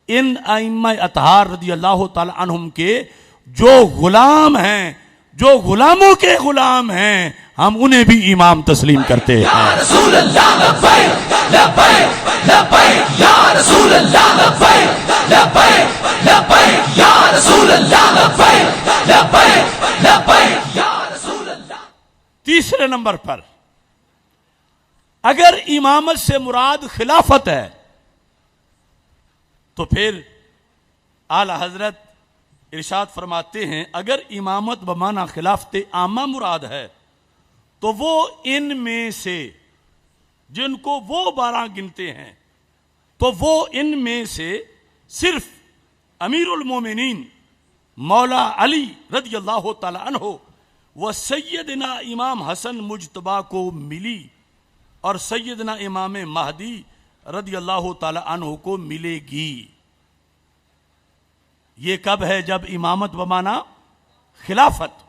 ان ائمہ اطہار رضی اللہ تعالی عنہم کے جو غلام ہیں، جو غلاموں کے غلام ہیں، ہم انہیں بھی امام تسلیم کرتے ہیں۔
یا رسول اللہ لبیک لبیک لبیک یا رسول اللہ لبیک لبیک لبیک یا رسول اللہ لبیک لبیک لبیک یا رسول اللہ۔
تیسرے نمبر پر، اگر امامت سے مراد خلافت ہے تو پھر اعلی حضرت ارشاد فرماتے ہیں اگر امامت بمعنی خلافت عامہ مراد ہے تو وہ ان میں سے جن کو وہ 12 گنتے ہیں، تو وہ ان میں سے صرف امیر المومنین مولا علی رضی اللہ تعالی عنہ و سیدنا امام حسن مجتبی کو ملی، اور سیدنا امام مہدی رضی اللہ تعالی عنہ کو ملے گی۔ یہ کب ہے؟ جب امامت بمانا خلافت،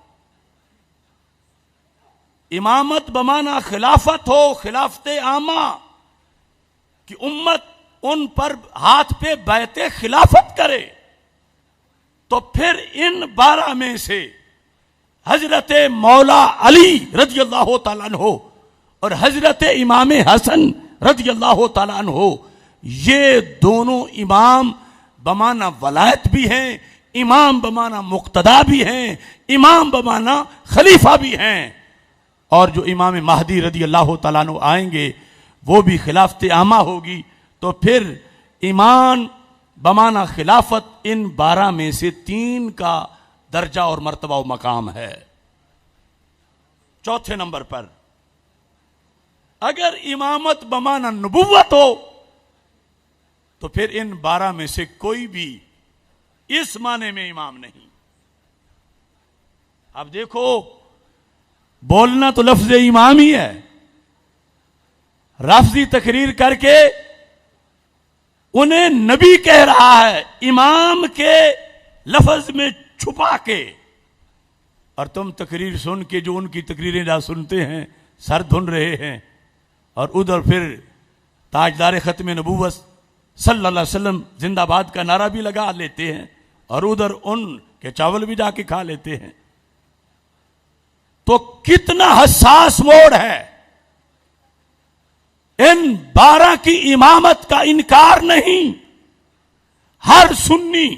امامت بمانا خلافت ہو، خلافت عامہ کہ امت ان پر ہاتھ پہ بیعت خلافت کرے، تو پھر ان 12 میں سے حضرت مولا علی رضی اللہ تعالیٰ عنہ اور حضرت امام حسن رضی اللہ تعالیٰ عنہ، یہ دونوں امام بمانا ولایت بھی ہیں، امام بمانا مقتدا بھی ہیں، امام بمانا خلیفہ بھی ہیں، اور جو امام مہدی رضی اللہ تعالیٰ عنہ آئیں گے وہ بھی خلافت عامہ ہوگی۔ تو پھر ایمان بمانا خلافت ان 12 میں سے 3 کا درجہ اور مرتبہ و مقام ہے۔ چوتھے نمبر پر، اگر امامت بمانا نبوت ہو تو پھر ان 12 میں سے کوئی بھی اس معنی میں امام نہیں۔ اب دیکھو، بولنا تو لفظ امام ہی ہے، لفظی تقریر کر کے انہیں نبی کہہ رہا ہے امام کے لفظ میں چھپا کے، اور تم تقریر سن کے جو ان کی تقریریں جا سنتے ہیں سر دھن رہے ہیں، اور ادھر پھر تاجدار ختم نبوت صلی اللہ علیہ وسلم زندہ باد کا نعرہ بھی لگا لیتے ہیں، اور ادھر ان کے چاول بھی جا کے کھا لیتے ہیں۔ تو کتنا حساس موڑ ہے ان 12 کی امامت کا انکار نہیں، ہر سنی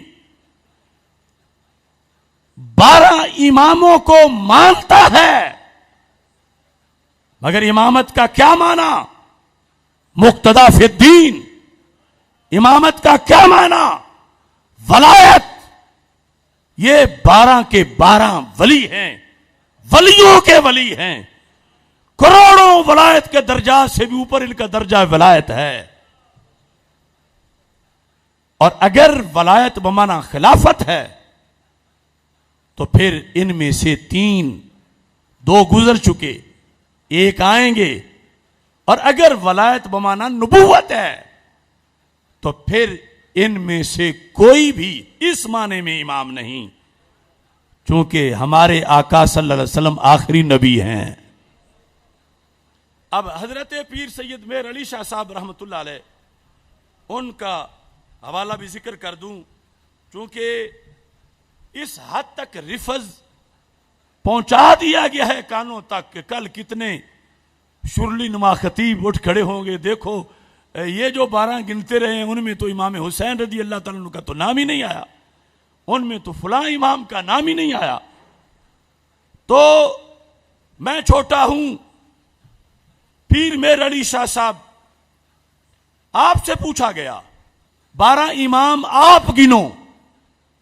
12 اماموں کو مانتا ہے، مگر امامت کا کیا معنی؟ مقتدا فی الدین۔ امامت کا کیا معنی؟ ولایت۔ یہ 12 کے 12 ولی ہیں، ولیوں کے ولی ہیں، کروڑوں ولایت کے درجات سے بھی اوپر ان کا درجہ ولایت ہے۔ اور اگر ولایت بمانا خلافت ہے تو پھر ان میں سے 2 گزر چکے، 1 آئیں گے، اور اگر ولایت بمانا نبوت ہے تو پھر ان میں سے کوئی بھی اس معنی میں امام نہیں، چونکہ ہمارے آقا صلی اللہ علیہ وسلم آخری نبی ہیں۔ اب حضرت پیر سید مہر علی شاہ صاحب رحمۃ اللہ علیہ، ان کا حوالہ بھی ذکر کر دوں، چونکہ اس حد تک رفض پہنچا دیا گیا ہے کانوں تک کہ کل کتنے شرلی نما خطیب اٹھ کھڑے ہوں گے، دیکھو یہ جو 12 گنتے رہے ہیں ان میں تو امام حسین رضی اللہ تعالیٰ عنہ کا تو نام ہی نہیں آیا، ان میں تو فلاں امام کا نام ہی نہیں آیا۔ تو میں چھوٹا ہوں، پیر مہر علی شاہ صاحب، آپ سے پوچھا گیا 12 امام آپ گنو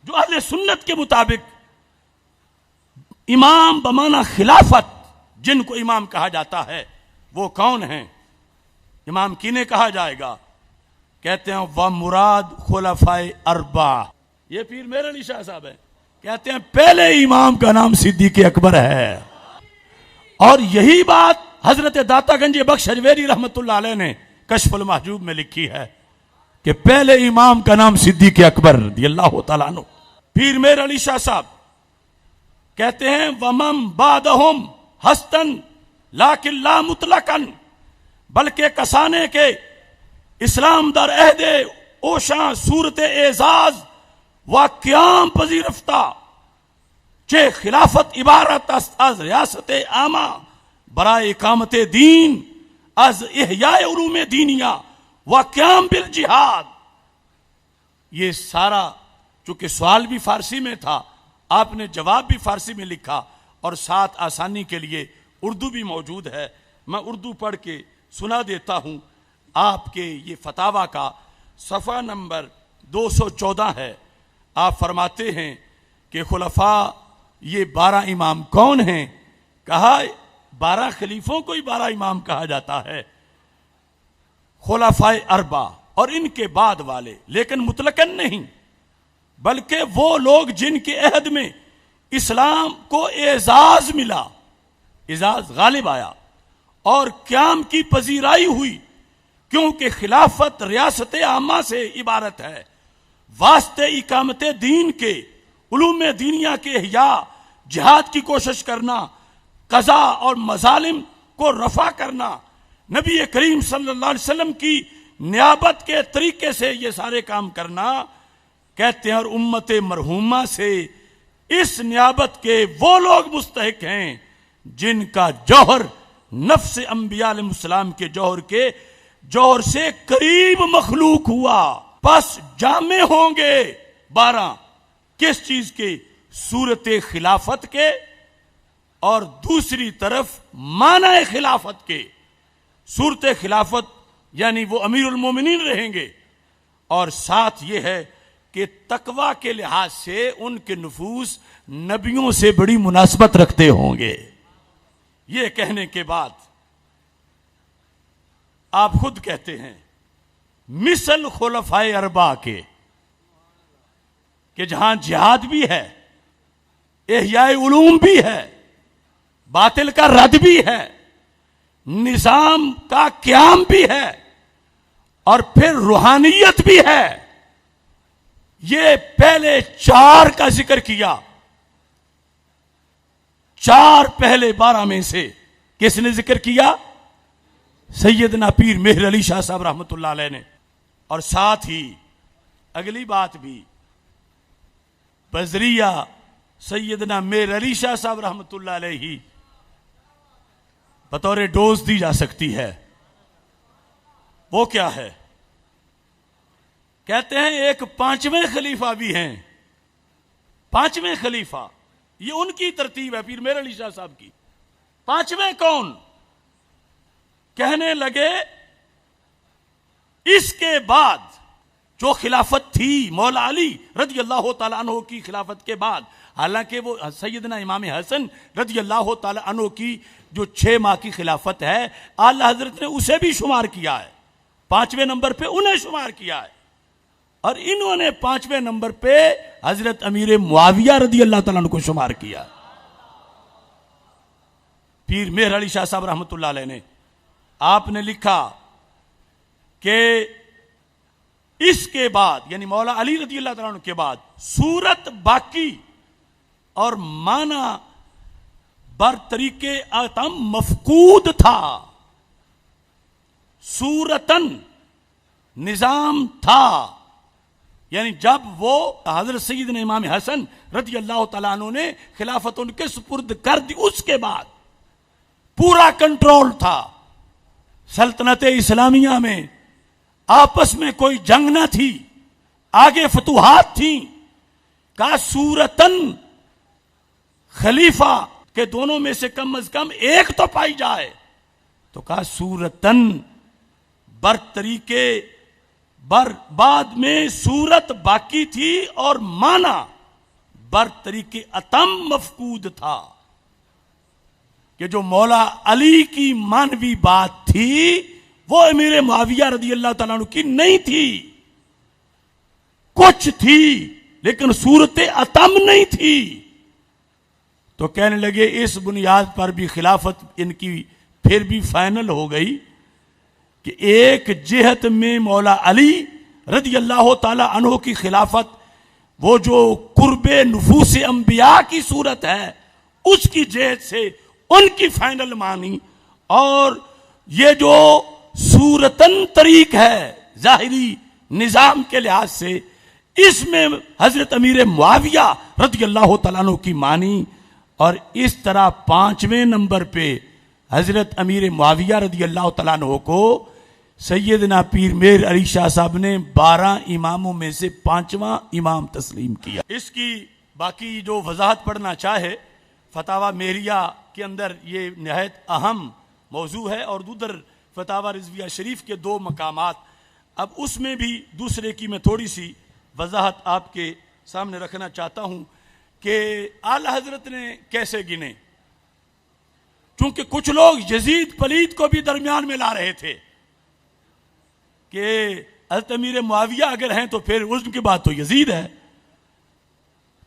جو اہل سنت کے مطابق امام بمانا خلافت جن کو امام کہا جاتا ہے وہ کون ہیں؟ امام کینہیں کہا جائے گا؟ کہتے ہیں وہ مراد خلفائے اربع۔ یہ پیر مہر علی شاہ صاحب ہیں، کہتے ہیں پہلے امام کا نام صدیق اکبر ہے، اور یہی بات حضرت داتا گنج بخش حجویری رحمت اللہ علیہ نے کشف المحجوب میں لکھی ہے کہ پہلے امام کا نام صدیق اکبر رضی اللہ تعالیٰ عنہ۔ پیر مہر علی شاہ صاحب کہتے ہیں وَمَن بَعْدَهُمْ حَسْتًا لیکن لا مطلقاً، بلکہ کسانے کے اسلام در عہد اوشاں صورت اعزاز و قیام پذیرفتہ چہ خلافت عبارت از ریاست عامہ برائے اقامت دین، از احیاء علوم دینیہ و قیام بالجہاد۔ یہ سارا چونکہ سوال بھی فارسی میں تھا، آپ نے جواب بھی فارسی میں لکھا، اور ساتھ آسانی کے لیے اردو بھی موجود ہے، میں اردو پڑھ کے سنا دیتا ہوں۔ آپ کے یہ فتاویٰ کا صفحہ نمبر 214 ہے۔ آپ فرماتے ہیں کہ خلفاء یہ 12 امام کون ہیں؟ کہا 12 خلیفوں کو ہی 12 امام کہا جاتا ہے، خلفائے اربع اور ان کے بعد والے، لیکن مطلقاً نہیں، بلکہ وہ لوگ جن کے عہد میں اسلام کو اعزاز ملا، اعزاز غالب آیا اور قیام کی پذیرائی ہوئی، کیونکہ خلافت ریاست عامہ سے عبارت ہے، واسطے اقامت دین کے، علوم دینیہ کے احیاء، جہاد کی کوشش کرنا، قضا اور مظالم کو رفع کرنا، نبی کریم صلی اللہ علیہ وسلم کی نیابت کے طریقے سے یہ سارے کام کرنا، کہتے ہیں، اور امت مرحومہ سے اس نیابت کے وہ لوگ مستحق ہیں جن کا جوہر نفس انبیاء علیہ السلام کے جوہر سے قریب مخلوق ہوا، پس جامع ہوں گے 12 کس چیز کے؟ صورت خلافت کے، اور دوسری طرف معنی خلافت کے۔ صورت خلافت یعنی وہ امیر المومنین رہیں گے، اور ساتھ یہ ہے کہ تقوی کے لحاظ سے ان کے نفوس نبیوں سے بڑی مناسبت رکھتے ہوں گے۔ یہ کہنے کے بعد آپ خود کہتے ہیں مثل خلفائے اربع کے، کہ جہاں جہاد بھی ہے، احیاء علوم بھی ہے، باطل کا رد بھی ہے، نظام کا قیام بھی ہے، اور پھر روحانیت بھی ہے۔ یہ پہلے 4 کا ذکر کیا، 4 پہلے 12 میں سے کس نے ذکر کیا؟ سیدنا پیر مہر علی شاہ صاحب رحمت اللہ علیہ نے۔ اور ساتھ ہی اگلی بات بھی بذریعہ سیدنا مہر علی شاہ صاحب رحمت اللہ علیہ ہی بطور ڈوز دی جا سکتی ہے وہ کیا ہے؟ کہتے ہیں ایک پانچویں خلیفہ بھی ہیں، پانچویں خلیفہ، یہ ان کی ترتیب ہے پیر مہر علی شاہ صاحب کی۔ پانچویں کون؟ کہنے لگے اس کے بعد جو خلافت تھی مولا علی رضی اللہ تعالیٰ عنہ کی خلافت کے بعد، حالانکہ وہ سیدنا امام حسن رضی اللہ تعالیٰ عنہ کی جو 6 ماہ کی خلافت ہے، اعلی حضرت نے اسے بھی شمار کیا ہے، 5ویں نمبر پہ انہیں شمار کیا ہے، اور انہوں نے 5ویں نمبر پہ حضرت امیر معاویہ رضی اللہ تعالیٰ عنہ کو شمار کیا۔ پیر مہر علی شاہ صاحب رحمۃ اللہ علیہ نے آپ نے لکھا کہ اس کے بعد یعنی مولا علی رضی اللہ تعالیٰ عنہ کے بعد صورت باقی اور معنی بر طریقے اتم مفقود تھا، صورتن نظام تھا، یعنی جب وہ حضرت سیدنا امام حسن رضی اللہ تعالیٰ عنہ نے خلافت ان کے سپرد کر دی، اس کے بعد پورا کنٹرول تھا سلطنت اسلامیہ میں، آپس میں کوئی جنگ نہ تھی، آگے فتوحات تھیں، کا صورتن خلیفہ کے دونوں میں سے کم از کم ایک تو پائی جائے، تو کہا صورتن بر طریقے بر بعد میں صورت باقی تھی اور معنی بر طریقے اتم مفقود تھا، کہ جو مولا علی کی مانوی بات تھی وہ امیر معاویہ رضی اللہ تعالیٰ عنہ کی نہیں تھی، کچھ تھی لیکن صورت اتم نہیں تھی۔ تو کہنے لگے اس بنیاد پر بھی خلافت ان کی پھر بھی فائنل ہو گئی کہ ایک جہت میں مولا علی رضی اللہ تعالیٰ عنہ کی خلافت، وہ جو قرب نفوس انبیاء کی صورت ہے اس کی جہت سے ان کی فائنل مانی، اور یہ جو صورتن طریق ہے ظاہری نظام کے لحاظ سے اس میں حضرت امیر معاویہ رضی اللہ تعالیٰ عنہ کی مانی، اور اس طرح 5ویں نمبر پہ حضرت امیر معاویہ رضی اللہ تعالیٰ عنہ کو سیدنا پیر مہر علی شاہ صاحب نے 12 اماموں میں سے 5واں امام تسلیم کیا۔ اس کی باقی جو وضاحت پڑھنا چاہے فتاوی مہریہ کے اندر یہ نہایت اہم موضوع ہے، اور ادھر فتاوی رضویہ شریف کے 2 مقامات، اب اس میں بھی دوسرے کی میں تھوڑی سی وضاحت آپ کے سامنے رکھنا چاہتا ہوں کہ اعلی حضرت نے کیسے گنے، چونکہ کچھ لوگ یزید پلید کو بھی درمیان میں لا رہے تھے کہ حضرت امیر معاویہ اگر ہیں تو پھر اس کی بات تو یزید ہے،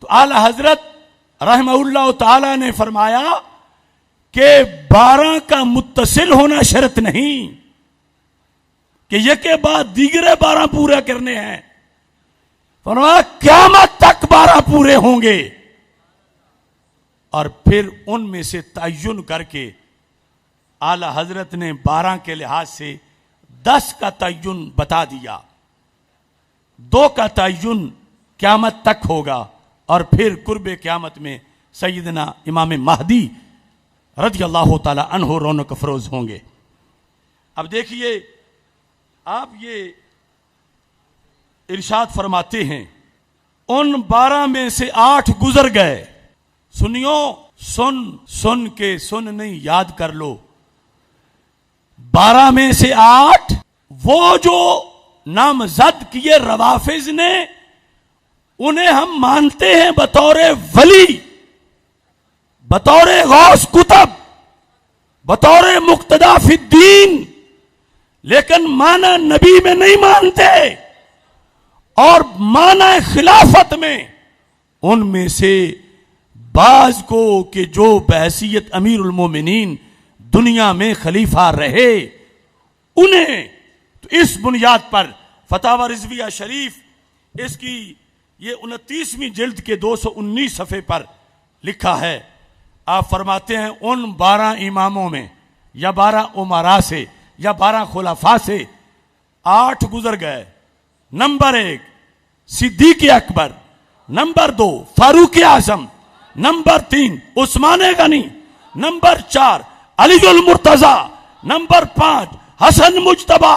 تو اعلی حضرت رحمہ اللہ تعالی نے فرمایا کہ 12 کا متصل ہونا شرط نہیں کہ یک کے بعد دیگرے 12 پورے کرنے ہیں، فرمایا قیامت تک 12 پورے ہوں گے، اور پھر ان میں سے تعین کر کے اعلی حضرت نے 12 کے لحاظ سے 10 کا تعین بتا دیا، 2 کا تعین قیامت تک ہوگا، اور پھر قرب قیامت میں سیدنا امام مہدی رضی اللہ تعالی عنہ رونق افروز ہوں گے۔ اب دیکھیے آپ یہ ارشاد فرماتے ہیں ان 12 میں سے 8 گزر گئے، سنیو سن کے سن نہیں یاد کر لو، 12 میں سے 8 وہ جو نامزد کیے روافض نے، انہیں ہم مانتے ہیں بطور ولی، بطور غوث کتب، بطور مقتدا فی الدین، لیکن معنی نبی میں نہیں مانتے، اور معنی خلافت میں ان میں سے بعض کو کہ جو بحیثیت امیر المومنین دنیا میں خلیفہ رہے انہیں، تو اس بنیاد پر فتاوی رضویہ شریف اس کی یہ 29ویں جلد کے 219 صفحے پر لکھا ہے، آپ فرماتے ہیں ان 12 اماموں میں یا 12 امراء سے یا 12 خلفاء سے 8 گزر گئے۔ نمبر 1 صدیق اکبر، نمبر 2 فاروق اعظم، نمبر 3 عثمان غنی، نمبر 4 علی المرتضی، نمبر 5 حسن مجتبی،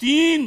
3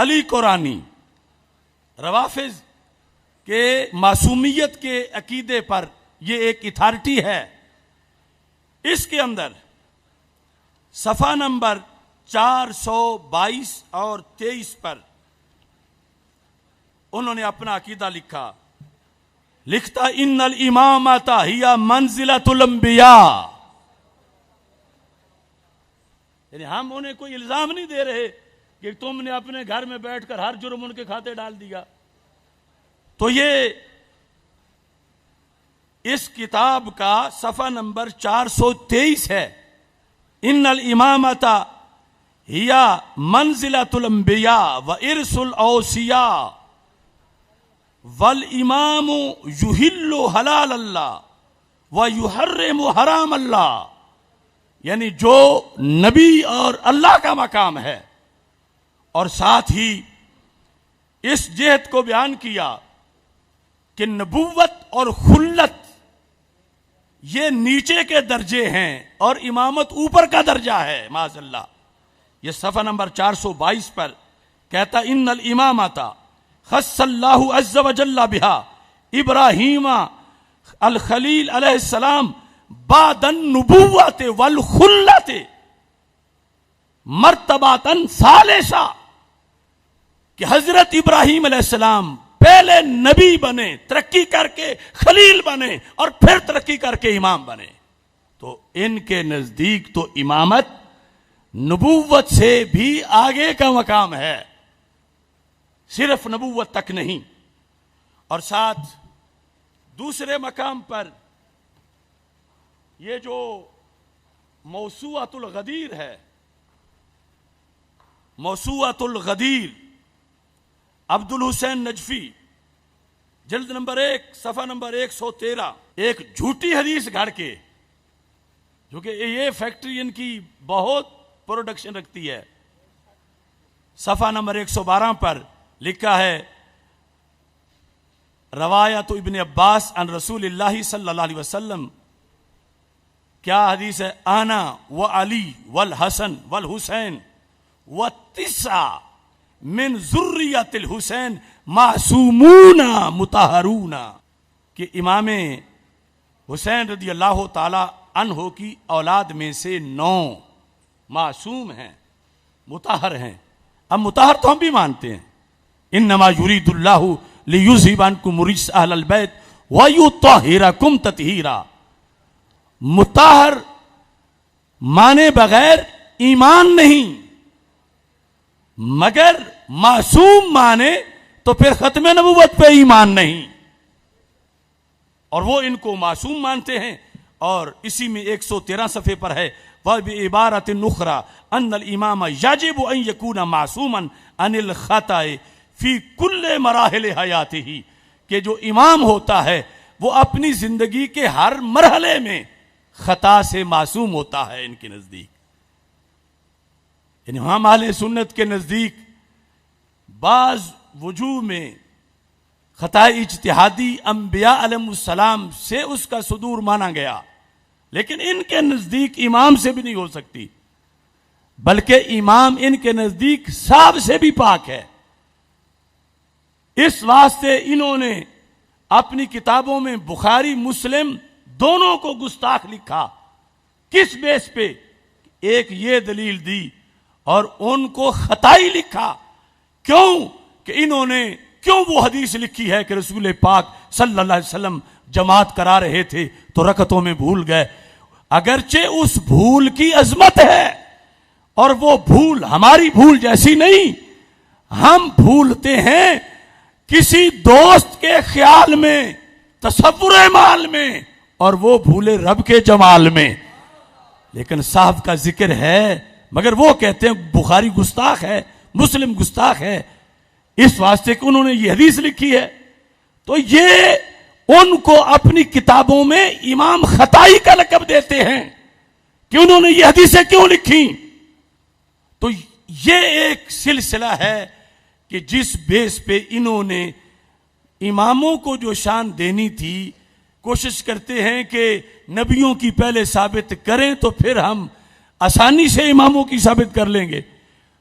علی قرانی روافظ کے معصومیت کے عقیدے پر یہ ایک اتھارٹی ہے. اس کے اندر صفحہ نمبر 422 اور 23 پر انہوں نے اپنا عقیدہ لکھتا ان الامامۃ ہی منزلۃ الانبیاء. یعنی ہم انہیں کوئی الزام نہیں دے رہے کہ تم نے اپنے گھر میں بیٹھ کر ہر جرم ان کے کھاتے ڈال دیا. تو یہ اس کتاب کا صفحہ نمبر 423 ہے. ان الامامۃ ہی منزلۃ الانبیاء وارث الاوصیاء والامام یحل حلال اللہ ویحرم حرام اللہ. یعنی جو نبی اور اللہ کا مقام ہے، اور ساتھ ہی اس جہت کو بیان کیا کہ نبوت اور خلت یہ نیچے کے درجے ہیں اور امامت اوپر کا درجہ ہے معاذ اللہ. یہ صفحہ نمبر 422 پر کہتا ان الامامۃ خص اللہ عز وجل بہا ابراہیم الخلیل علیہ السلام بعد النبوت والخلت مرتباتن ثالثہ، کہ حضرت ابراہیم علیہ السلام پہلے نبی بنے، ترقی کر کے خلیل بنے، اور پھر ترقی کر کے امام بنے. تو ان کے نزدیک تو امامت نبوت سے بھی آگے کا مقام ہے، صرف نبوت تک نہیں. اور ساتھ دوسرے مقام پر یہ جو موسوعۃ الغدیر ہے، موسوعۃ الغدیر عبد الحسین نجفی، جلد نمبر 1 صفحہ نمبر 113، ایک جھوٹی حدیث گھڑ کے، جو کہ یہ فیکٹری ان کی بہت پروڈکشن رکھتی ہے، صفحہ نمبر 112 پر لکھا ہے روایت ابن عباس عن رسول اللہ صلی اللہ علیہ وسلم. کیا حدیث ہے؟ انا وعلی والحسن والحسین والتسع من ذریت الحسین معصومون مطہرون، کہ امام حسین رضی اللہ تعالی عنہ کی اولاد میں سے 9 معصوم ہیں، مطہر ہیں. اب مطہر تو ہم بھی مانتے ہیں، انما یرید اللہ لیذھب عنکم الرجس اہل البیت ویطہرکم تطہیرا. مطہر مانے بغیر ایمان نہیں، مگر معصوم مانے تو پھر ختم نبوت پہ ایمان نہیں. اور وہ ان کو معصوم مانتے ہیں. اور اسی میں 113 صفحے پر ہے وَبِعِبَارَةٍ أُخْرَى أَنَّ الْإِمَامَ يَجِبُ أَن يَكُونَ مَعْصُومًا عَنِ الْخَطَأِ فِي كُلِّ مَرَاحِلِ حَيَاتِهِ، کہ جو امام ہوتا ہے وہ اپنی زندگی کے ہر مرحلے میں خطا سے معصوم ہوتا ہے ان کے نزدیک. یعنی ہم اہل سنت کے نزدیک بعض وجوہ میں خطا اجتہادی انبیاء علیہ السلام سے اس کا صدور مانا گیا، لیکن ان کے نزدیک امام سے بھی نہیں ہو سکتی، بلکہ امام ان کے نزدیک صاحب سے بھی پاک ہے. اس واسطے انہوں نے اپنی کتابوں میں بخاری مسلم دونوں کو گستاخ لکھا. کس بیس پہ؟ ایک یہ دلیل دی اور ان کو خطائی لکھا. کیوں؟ کہ انہوں نے کیوں وہ حدیث لکھی ہے کہ رسول پاک صلی اللہ علیہ وسلم جماعت کرا رہے تھے تو رکعتوں میں بھول گئے. اگرچہ اس بھول کی عظمت ہے اور وہ بھول ہماری بھول جیسی نہیں، ہم بھولتے ہیں کسی دوست کے خیال میں، تصور مال میں، اور وہ بھولے رب کے جمال میں. لیکن صاحب کا ذکر ہے، مگر وہ کہتے ہیں بخاری گستاخ ہے، مسلم گستاخ ہے، اس واسطے کہ انہوں نے یہ حدیث لکھی ہے. تو یہ ان کو اپنی کتابوں میں امام خطائی کا لقب دیتے ہیں کہ انہوں نے یہ حدیثیں کیوں لکھی. تو یہ ایک سلسلہ ہے کہ جس بیس پہ انہوں نے اماموں کو جو شان دینی تھی، کوشش کرتے ہیں کہ نبیوں کی پہلے ثابت کریں تو پھر ہم آسانی سے اماموں کی ثابت کر لیں گے.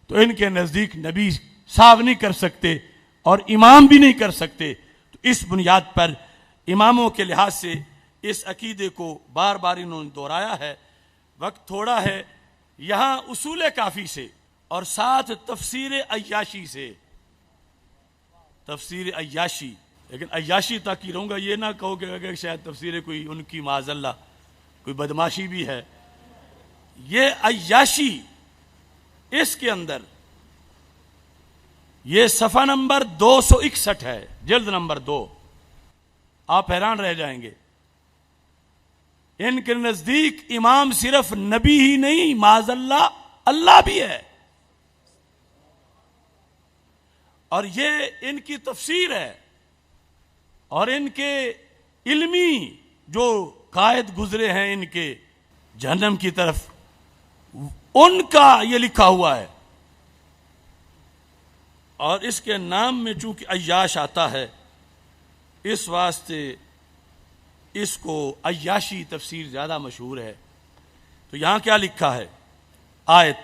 تو ان کے نزدیک نبی صاف نہیں کر سکتے اور امام بھی نہیں کر سکتے. تو اس بنیاد پر اماموں کے لحاظ سے اس عقیدے کو بار بار انہوں نے دہرایا ہے. وقت تھوڑا ہے. یہاں اصول کافی سے اور ساتھ تفسیر عیاشی سے، تفسیر عیاشی، لیکن عیاشی تک ہی رہوں گا، یہ نہ کہو کہ اگر شاید تفسیر کوئی ان کی معاذ اللہ کوئی بدماشی بھی ہے. یہ عیاشی اس کے اندر یہ صفحہ نمبر 261 ہے، جلد نمبر 2. آپ حیران رہ جائیں گے. ان کے نزدیک امام صرف نبی ہی نہیں، معاذ اللہ اللہ بھی ہے. اور یہ ان کی تفسیر ہے اور ان کے علمی جو قائد گزرے ہیں ان کے جہنم کی طرف، ان کا یہ لکھا ہوا ہے. اور اس کے نام میں چونکہ عیاش آتا ہے اس واسطے اس کو عیاشی تفسیر زیادہ مشہور ہے. تو یہاں کیا لکھا ہے؟ آیت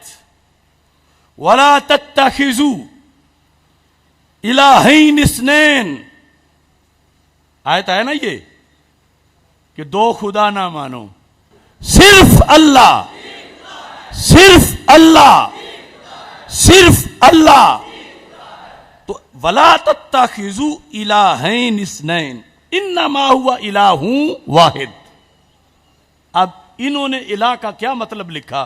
وَلَا تَتَّخِذُوا إِلَٰهَيْنِ اثْنَيْنِ، آیت ہے نا یہ کہ دو خدا نہ مانو، صرف اللہ، صرف اللہ، صرف اللہ. تو وَلَا تَتَّخِذُوا إِلَٰهَيْنِ اثْنَيْنِ انما ہوا الہ واحد. اب انہوں نے الہ کا کیا مطلب لکھا؟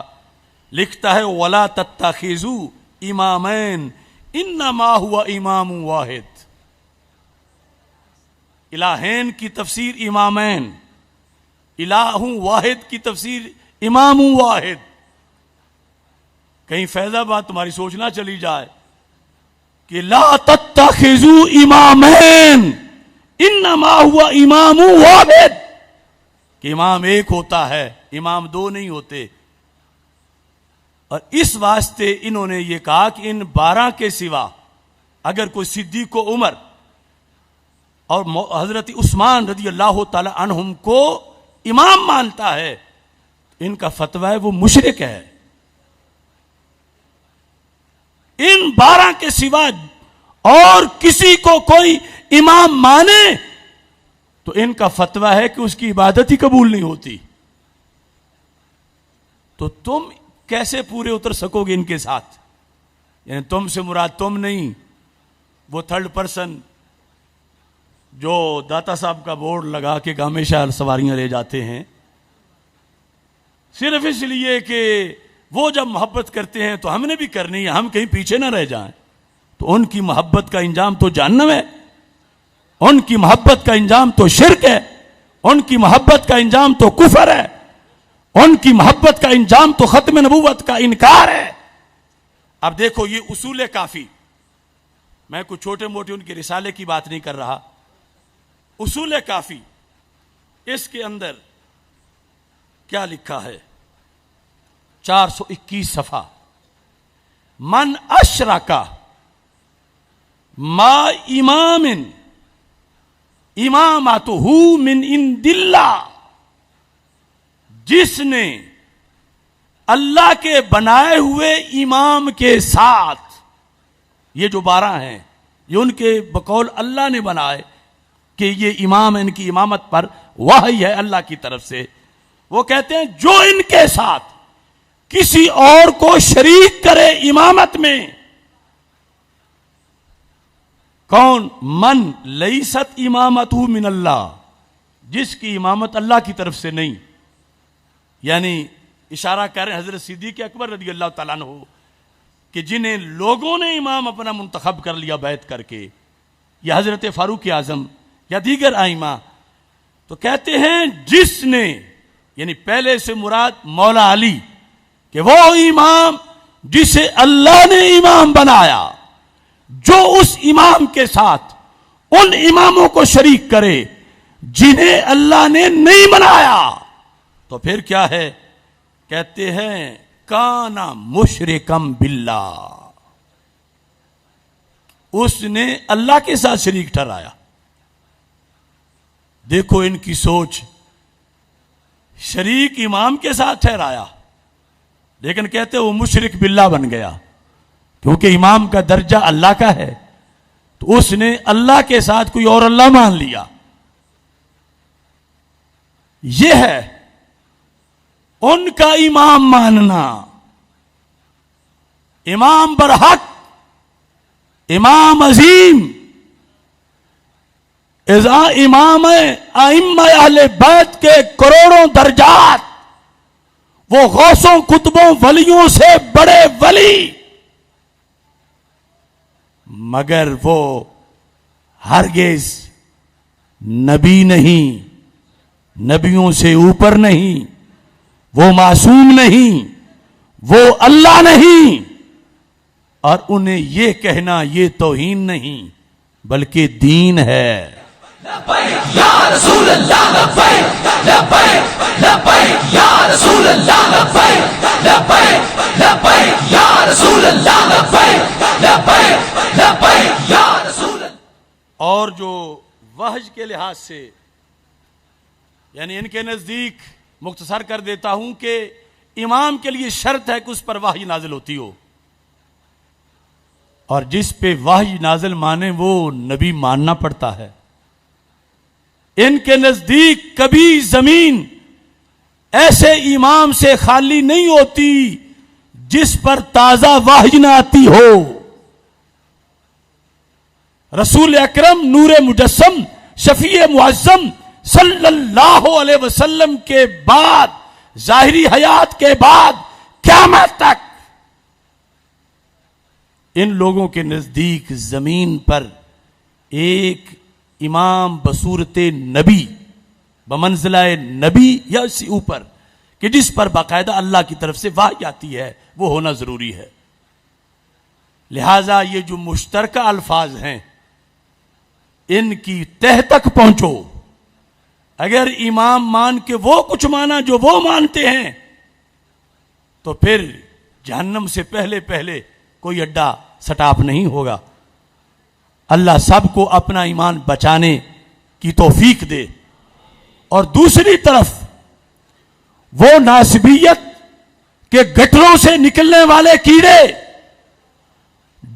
لکھتا ہے ولا تتخذوا امامین انما ہوا امام واحد. الہین کی تفسیر امامین، الہ واحد کی تفسیر امام واحد. کہیں فیض آباد تمہاری سوچنا چلی جائے کہ لا تتخذوا امامین انما ہوا امام واحد، کہ امام ایک ہوتا ہے، امام دو نہیں ہوتے. اور اس واسطے انہوں نے یہ کہا کہ ان 12 کے سوا اگر کوئی صدیق و عمر اور حضرت عثمان رضی اللہ تعالی عنہم کو امام مانتا ہے تو ان کا فتویٰ ہے وہ مشرک ہے. ان 12 کے سوا اور کسی کو کوئی امام مانے تو ان کا فتویٰ ہے کہ اس کی عبادت ہی قبول نہیں ہوتی. تو تم کیسے پورے اتر سکو گے ان کے ساتھ؟ یعنی تم سے مراد تم نہیں، وہ تھرڈ پرسن جو داتا صاحب کا بورڈ لگا کے ہمیشہ سواریاں لے جاتے ہیں صرف اس لیے کہ وہ جب محبت کرتے ہیں تو ہم نے بھی کرنی ہے، ہم کہیں پیچھے نہ رہ جائیں. تو ان کی محبت کا انجام تو جہنم ہے، ان کی محبت کا انجام تو شرک ہے، ان کی محبت کا انجام تو کفر ہے، ان کی محبت کا انجام تو ختم نبوت کا انکار ہے. اب دیکھو یہ اصول کافی، میں کچھ چھوٹے موٹے ان کے رسالے کی بات نہیں کر رہا. اصول کافی اس کے اندر کیا لکھا ہے؟ 421 صفحہ. من اشرک ما امام امامتہ من عند اللہ، جس نے اللہ کے بنائے ہوئے امام کے ساتھ، یہ جو 12 ہیں یہ ان کے بقول اللہ نے بنائے کہ یہ امام ان کی امامت پر وحی ہے اللہ کی طرف سے. وہ کہتے ہیں جو ان کے ساتھ کسی اور کو شریک کرے امامت میں، کون؟ من لیست امامتہ من اللہ، جس کی امامت اللہ کی طرف سے نہیں. یعنی اشارہ کر رہے ہیں حضرت صدیق اکبر رضی اللہ تعالیٰ عنہ کہ جنہیں لوگوں نے امام اپنا منتخب کر لیا بیعت کر کے، یا حضرت فاروق اعظم یا دیگر ائمہ. تو کہتے ہیں جس نے، یعنی پہلے سے مراد مولا علی، کہ وہ امام جسے اللہ نے امام بنایا، جو اس امام کے ساتھ ان اماموں کو شریک کرے جنہیں اللہ نے نہیں بنایا، تو پھر کیا ہے؟ کہتے ہیں کانا مشرکم باللہ، اس نے اللہ کے ساتھ شریک ٹھہرایا. دیکھو ان کی سوچ، شریک امام کے ساتھ ٹھہرایا لیکن کہتے وہ مشرک باللہ بن گیا. کیونکہ امام کا درجہ اللہ کا ہے تو اس نے اللہ کے ساتھ کوئی اور اللہ مان لیا. یہ ہے ان کا امام ماننا. امام برحق، امام عظیم، امام ائمہ اہل بیت کے کروڑوں درجات، وہ غوثوں قطبوں ولیوں سے بڑے ولی، مگر وہ ہرگز نبی نہیں، نبیوں سے اوپر نہیں، وہ معصوم نہیں، وہ اللہ نہیں. اور انہیں یہ کہنا یہ توہین نہیں بلکہ دین ہے.
لبیک یا رسول اللہ لبیک لبیک لبیک یا رسول اللہ لبیک لبیک لبیک یا رسول اللہ لبیک لبیک لبیک یا رسول اللہ.
اور جو وحج کے لحاظ سے یعنی ان کے نزدیک مختصر کر دیتا ہوں کہ امام کے لیے شرط ہے کہ اس پر وحی نازل ہوتی ہو، اور جس پہ وحی نازل مانے وہ نبی ماننا پڑتا ہے. ان کے نزدیک کبھی زمین ایسے امام سے خالی نہیں ہوتی جس پر تازہ وحی نہ آتی ہو. رسول اکرم نور مجسم شفیع معظم صلی اللہ علیہ وسلم کے بعد، ظاہری حیات کے بعد قیامت تک ان لوگوں کے نزدیک زمین پر ایک امام بصورت نبی، بمنزلہ نبی یا اس سے اوپر، کہ جس پر باقاعدہ اللہ کی طرف سے وحی آتی ہے، وہ ہونا ضروری ہے. لہذا یہ جو مشترکہ الفاظ ہیں ان کی تہ تک پہنچو. اگر امام مان کے وہ کچھ مانا جو وہ مانتے ہیں تو پھر جہنم سے پہلے پہلے کوئی اڈا سٹاپ نہیں ہوگا. اللہ سب کو اپنا ایمان بچانے کی توفیق دے. اور دوسری طرف وہ ناسبیت کے گٹروں سے نکلنے والے کیڑے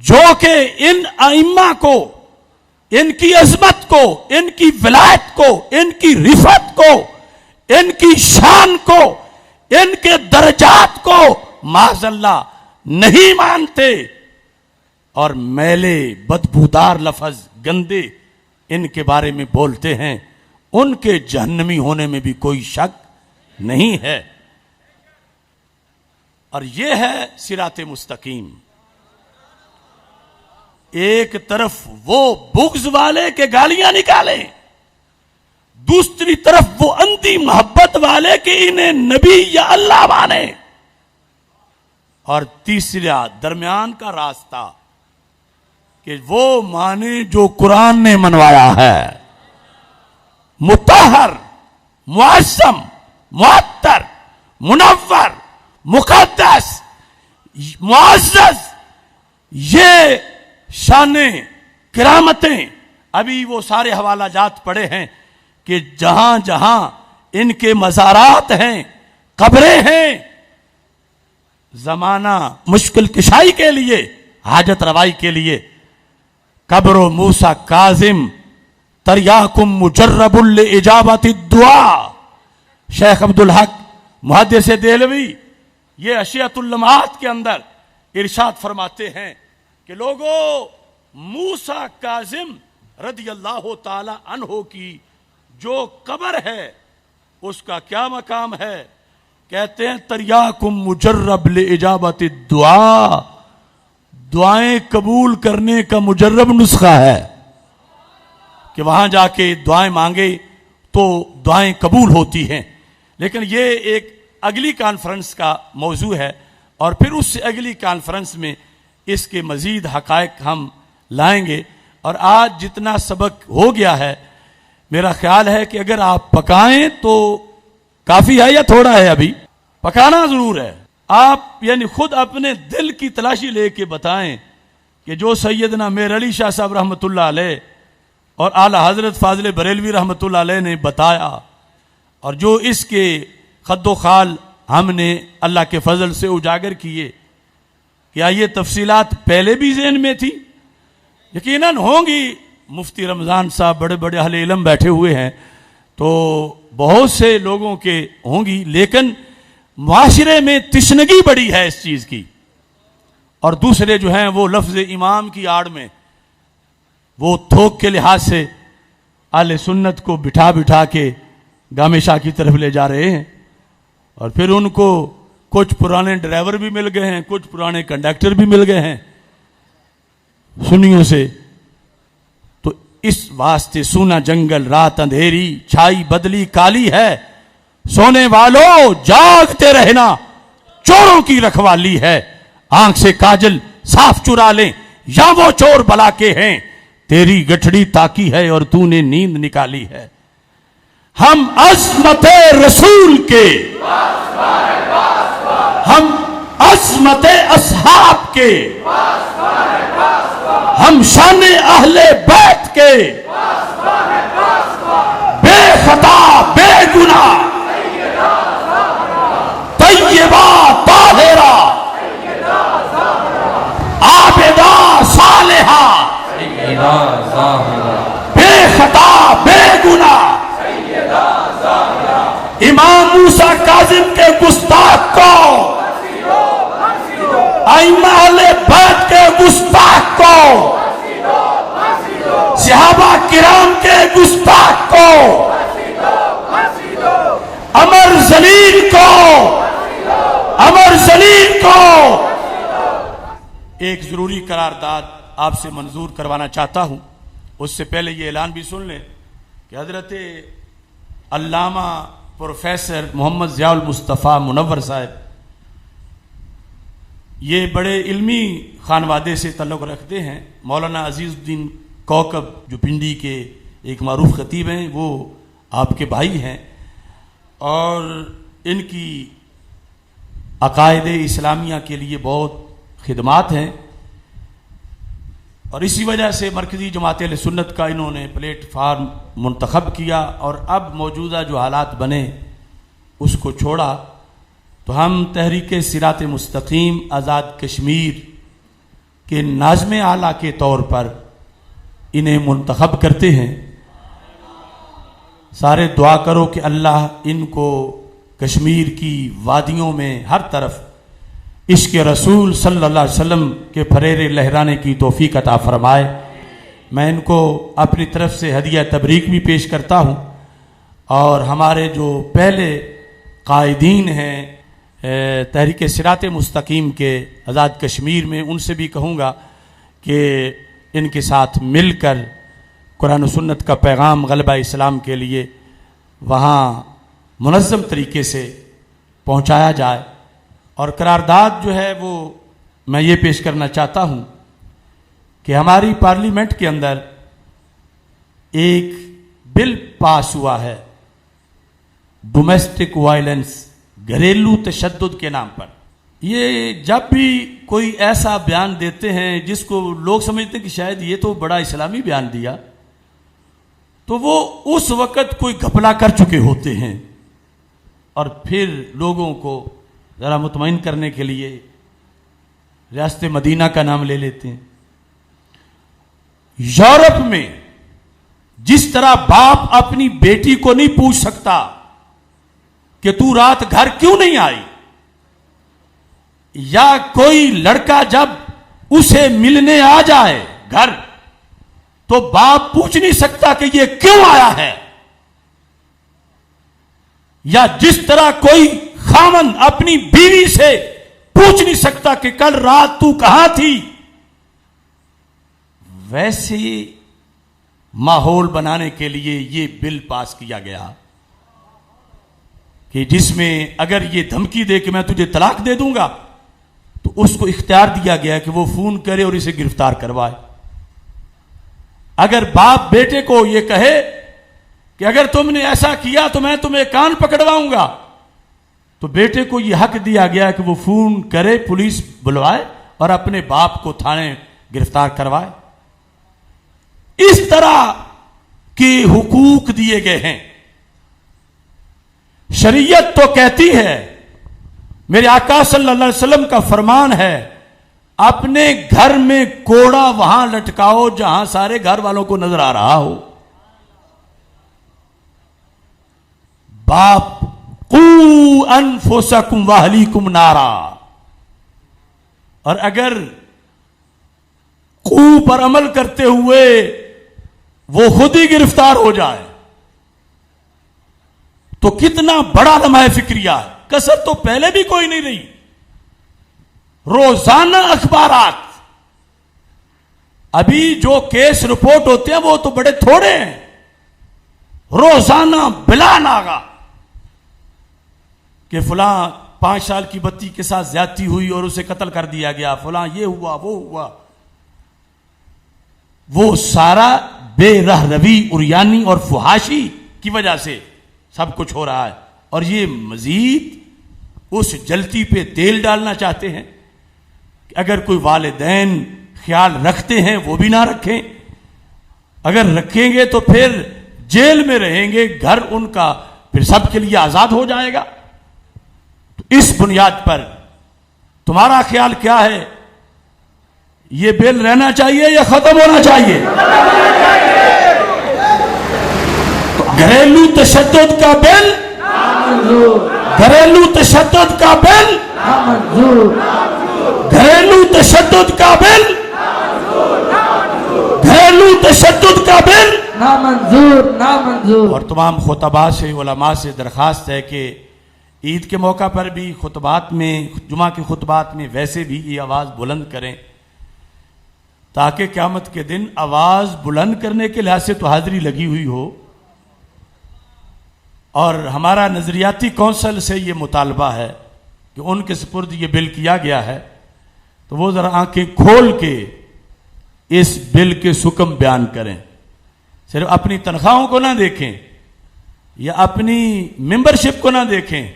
جو کہ ان ائمہ کو، ان کی عظمت کو، ان کی ولایت کو، ان کی رفعت کو، ان کی شان کو، ان کے درجات کو معاذ اللہ نہیں مانتے اور میلے بدبودار لفظ گندے ان کے بارے میں بولتے ہیں، ان کے جہنمی ہونے میں بھی کوئی شک نہیں ہے. اور یہ ہے صراط مستقیم. ایک طرف وہ بغض والے کے گالیاں نکالیں، دوسری طرف وہ اندھی محبت والے کہ انہیں نبی یا اللہ مانے، اور تیسرا درمیان کا راستہ کہ وہ مانے جو قرآن نے منوایا ہے، مطہر، معصم، معطر، منور، مقدس، معزز. یہ شانیں، کرامتیں، ابھی وہ سارے حوالہ جات پڑے ہیں کہ جہاں جہاں ان کے مزارات ہیں، قبریں ہیں، زمانہ مشکل کشائی کے لیے، حاجت روائی کے لیے، قبر و موسیٰ کاظم تریاکم مجرب لإجابت الدعاء. شیخ عبدالحق محدث دہلوی یہ اشیاء اللمعات کے اندر ارشاد فرماتے ہیں کہ لوگوں، موسیٰ کاظم رضی اللہ تعالی عنہ کی جو قبر ہے اس کا کیا مقام ہے؟ کہتے ہیں تریاکم مجرب لإجابت الدعاء، دعائیں قبول کرنے کا مجرب نسخہ ہے کہ وہاں جا کے دعائیں مانگے تو دعائیں قبول ہوتی ہیں. لیکن یہ ایک اگلی کانفرنس کا موضوع ہے، اور پھر اس سے اگلی کانفرنس میں اس کے مزید حقائق ہم لائیں گے. اور آج جتنا سبق ہو گیا ہے، میرا خیال ہے کہ اگر آپ پکائیں تو کافی ہے یا تھوڑا ہے؟ ابھی پکانا ضرور ہے. آپ یعنی خود اپنے دل کی تلاشی لے کے بتائیں کہ جو سیدنا میر علی شاہ صاحب رحمۃ اللہ علیہ اور اعلی حضرت فاضل بریلوی رحمۃ اللہ علیہ نے بتایا، اور جو اس کے خد و خال ہم نے اللہ کے فضل سے اجاگر کیے، کیا یہ تفصیلات پہلے بھی ذہن میں تھی؟ یقیناً ہوں گی. مفتی رمضان صاحب بڑے بڑے اہل علم بیٹھے ہوئے ہیں تو بہت سے لوگوں کے ہوں گی، لیکن معاشرے میں تشنگی بڑی ہے اس چیز کی. اور دوسرے جو ہیں وہ لفظ امام کی آڑ میں وہ تھوک کے لحاظ سے اہل سنت کو بٹھا بٹھا کے گامے شاہ کی طرف لے جا رہے ہیں. اور پھر ان کو کچھ پرانے ڈرائیور بھی مل گئے ہیں، کچھ پرانے کنڈکٹر بھی مل گئے ہیں سنیوں سے. تو اس واسطے سونا جنگل رات اندھیری چھائی بدلی کالی ہے، سونے والوں جاگتے رہنا چوروں کی رکھوالی ہے. آنکھ سے کاجل صاف چرا لیں یا وہ چور بلا کے ہیں، تیری گٹھڑی تاکی ہے اور تو نے نیند نکالی ہے. ہم عظمت رسول کے، ہم عظمت اصحاب کے، ہم شان اہل بیت کے، بے خطا بے گناہ طیبہ طاہرہ عابدہ صالحہ بے خطا بے گناہ امام موسیٰ کاظم کے گستاخ کو، ائمہ اہل بیت کے گستاخ کو، صحابہ کرام کے گستاخ کو، امر ذلیل کو، امر ذلیل کو ایک ضروری قرارداد آپ سے منظور کروانا چاہتا ہوں. اس سے پہلے یہ اعلان بھی سن لیں کہ حضرت علامہ پروفیسر محمد ضیاء المصطفیٰ منور صاحب یہ بڑے علمی خانوادے سے تعلق رکھتے ہیں. مولانا عزیز الدین کوکب جو پنڈی کے ایک معروف خطیب ہیں وہ آپ کے بھائی ہیں، اور ان کی عقائد اسلامیہ کے لیے بہت خدمات ہیں. اور اسی وجہ سے مرکزی جماعت اہل سنت کا انہوں نے پلیٹ فارم منتخب کیا، اور اب موجودہ جو حالات بنے اس کو چھوڑا. تو ہم تحریک صراط مستقیم آزاد کشمیر کے ناظم اعلیٰ کے طور پر انہیں منتخب کرتے ہیں. سارے دعا کرو کہ اللہ ان کو کشمیر کی وادیوں میں ہر طرف عشق رسول صلی اللہ علیہ وسلم کے پھریرے لہرانے کی توفیق عطا فرمائے. میں ان کو اپنی طرف سے ہدیہ تبریک بھی پیش کرتا ہوں، اور ہمارے جو پہلے قائدین ہیں تحریک صراط مستقیم کے آزاد کشمیر میں، ان سے بھی کہوں گا کہ ان کے ساتھ مل کر قرآن و سنت کا پیغام غلبہ اسلام کے لیے وہاں منظم طریقے سے پہنچایا جائے. اور قرارداد جو ہے وہ میں یہ پیش کرنا چاہتا ہوں کہ ہماری پارلیمنٹ کے اندر ایک بل پاس ہوا ہے ڈومیسٹک وائلنس، گھریلو تشدد کے نام پر. یہ جب بھی کوئی ایسا بیان دیتے ہیں جس کو لوگ سمجھتے ہیں کہ شاید یہ تو بڑا اسلامی بیان دیا، تو وہ اس وقت کوئی گھپلا کر چکے ہوتے ہیں، اور پھر لوگوں کو ذرا مطمئن کرنے کے لیے ریاست مدینہ کا نام لے لیتے ہیں. یورپ میں جس طرح باپ اپنی بیٹی کو نہیں پوچھ سکتا کہ تو رات گھر کیوں نہیں آئی، یا کوئی لڑکا جب اسے ملنے آ جائے گھر تو باپ پوچھ نہیں سکتا کہ یہ کیوں آیا ہے، یا جس طرح کوئی خاوند اپنی بیوی سے پوچھ نہیں سکتا کہ کل رات تو کہاں تھی، ویسے ماحول بنانے کے لیے یہ بل پاس کیا گیا کہ جس میں اگر یہ دھمکی دے کہ میں تجھے طلاق دے دوں گا تو اس کو اختیار دیا گیا کہ وہ فون کرے اور اسے گرفتار کروائے. اگر باپ بیٹے کو یہ کہے کہ اگر تم نے ایسا کیا تو میں تمہیں کان پکڑواؤں گا، تو بیٹے کو یہ حق دیا گیا کہ وہ فون کرے، پولیس بلوائے اور اپنے باپ کو تھانے گرفتار کروائے. اس طرح کے حقوق دیے گئے ہیں. شریعت تو کہتی ہے، میرے آقا صلی اللہ علیہ وسلم کا فرمان ہے، اپنے گھر میں کوڑا وہاں لٹکاؤ جہاں سارے گھر والوں کو نظر آ رہا ہو. باپ قو انفسکم واہلیکم نارا. اور اگر قو پر عمل کرتے ہوئے وہ خود ہی گرفتار ہو جائے تو کتنا بڑا لمحہ فکریہ ہے. کسر تو پہلے بھی کوئی نہیں رہی. روزانہ اخبارات، ابھی جو کیس رپورٹ ہوتے ہیں وہ تو بڑے تھوڑے ہیں. روزانہ بلا ناغہ کہ فلاں 5 سال کی بچی کے ساتھ زیادتی ہوئی اور اسے قتل کر دیا گیا، فلاں یہ ہوا وہ ہوا. وہ سارا بے رہ روی اریانی اور فحاشی کی وجہ سے سب کچھ ہو رہا ہے. اور یہ مزید اس جلتی پہ تیل ڈالنا چاہتے ہیں کہ اگر کوئی والدین خیال رکھتے ہیں وہ بھی نہ رکھیں، اگر رکھیں گے تو پھر جیل میں رہیں گے، گھر ان کا پھر سب کے لیے آزاد ہو جائے گا. تو اس بنیاد پر تمہارا خیال کیا ہے؟ یہ بل رہنا چاہیے یا ختم ہونا چاہیے؟ گھریلو تشدد کا بل، گھریلو تشدد کا بل، گھریلو تشدد کا بل، گھریلو تشدد کا بل
نامنظور نامنظور.
اور تمام خطباء سے، علماء سے درخواست ہے کہ عید کے موقع پر بھی خطبات میں، جمعہ کے خطبات میں ویسے بھی یہ آواز بلند کریں تاکہ قیامت کے دن آواز بلند کرنے کے لحاظ سے تو حاضری لگی ہوئی ہو. اور ہمارا نظریاتی کونسل سے یہ مطالبہ ہے کہ ان کے سپرد یہ بل کیا گیا ہے تو وہ ذرا آنکھیں کھول کے اس بل کے حکم بیان کریں. صرف اپنی تنخواہوں کو نہ دیکھیں یا اپنی ممبرشپ کو نہ دیکھیں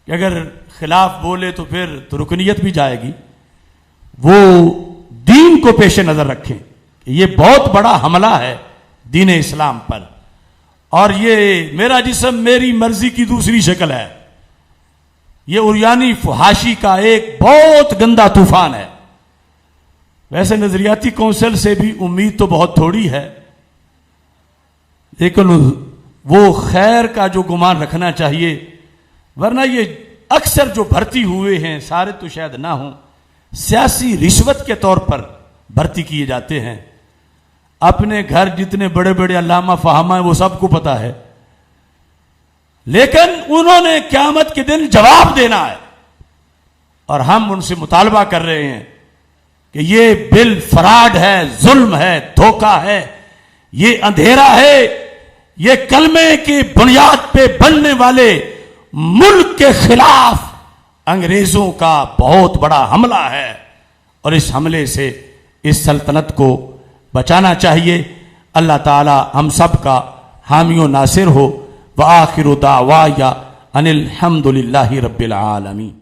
کہ اگر خلاف بولے تو پھر تو رکنیت بھی جائے گی. وہ دین کو پیش نظر رکھیں کہ یہ بہت بڑا حملہ ہے دین اسلام پر، اور یہ میرا جسم میری مرضی کی دوسری شکل ہے. یہ اریانی فحاشی کا ایک بہت گندا طوفان ہے. ویسے نظریاتی کونسل سے بھی امید تو بہت تھوڑی ہے، لیکن وہ خیر کا جو گمان رکھنا چاہیے، ورنہ یہ اکثر جو بھرتی ہوئے ہیں سارے تو شاید نہ ہوں، سیاسی رشوت کے طور پر بھرتی کیے جاتے ہیں. اپنے گھر جتنے بڑے بڑے علامہ فہامہ ہیں وہ سب کو پتا ہے، لیکن انہوں نے قیامت کے دن جواب دینا ہے. اور ہم ان سے مطالبہ کر رہے ہیں کہ یہ بل فراڈ ہے، ظلم ہے، دھوکہ ہے، یہ اندھیرا ہے، یہ کلمے کی بنیاد پہ بننے والے ملک کے خلاف انگریزوں کا بہت بڑا حملہ ہے. اور اس حملے سے اس سلطنت کو بچانا چاہیے. اللہ تعالی ہم سب کا حامی و ناصر ہو. وآخر دعوایا ان الحمد للہ رب العالمین.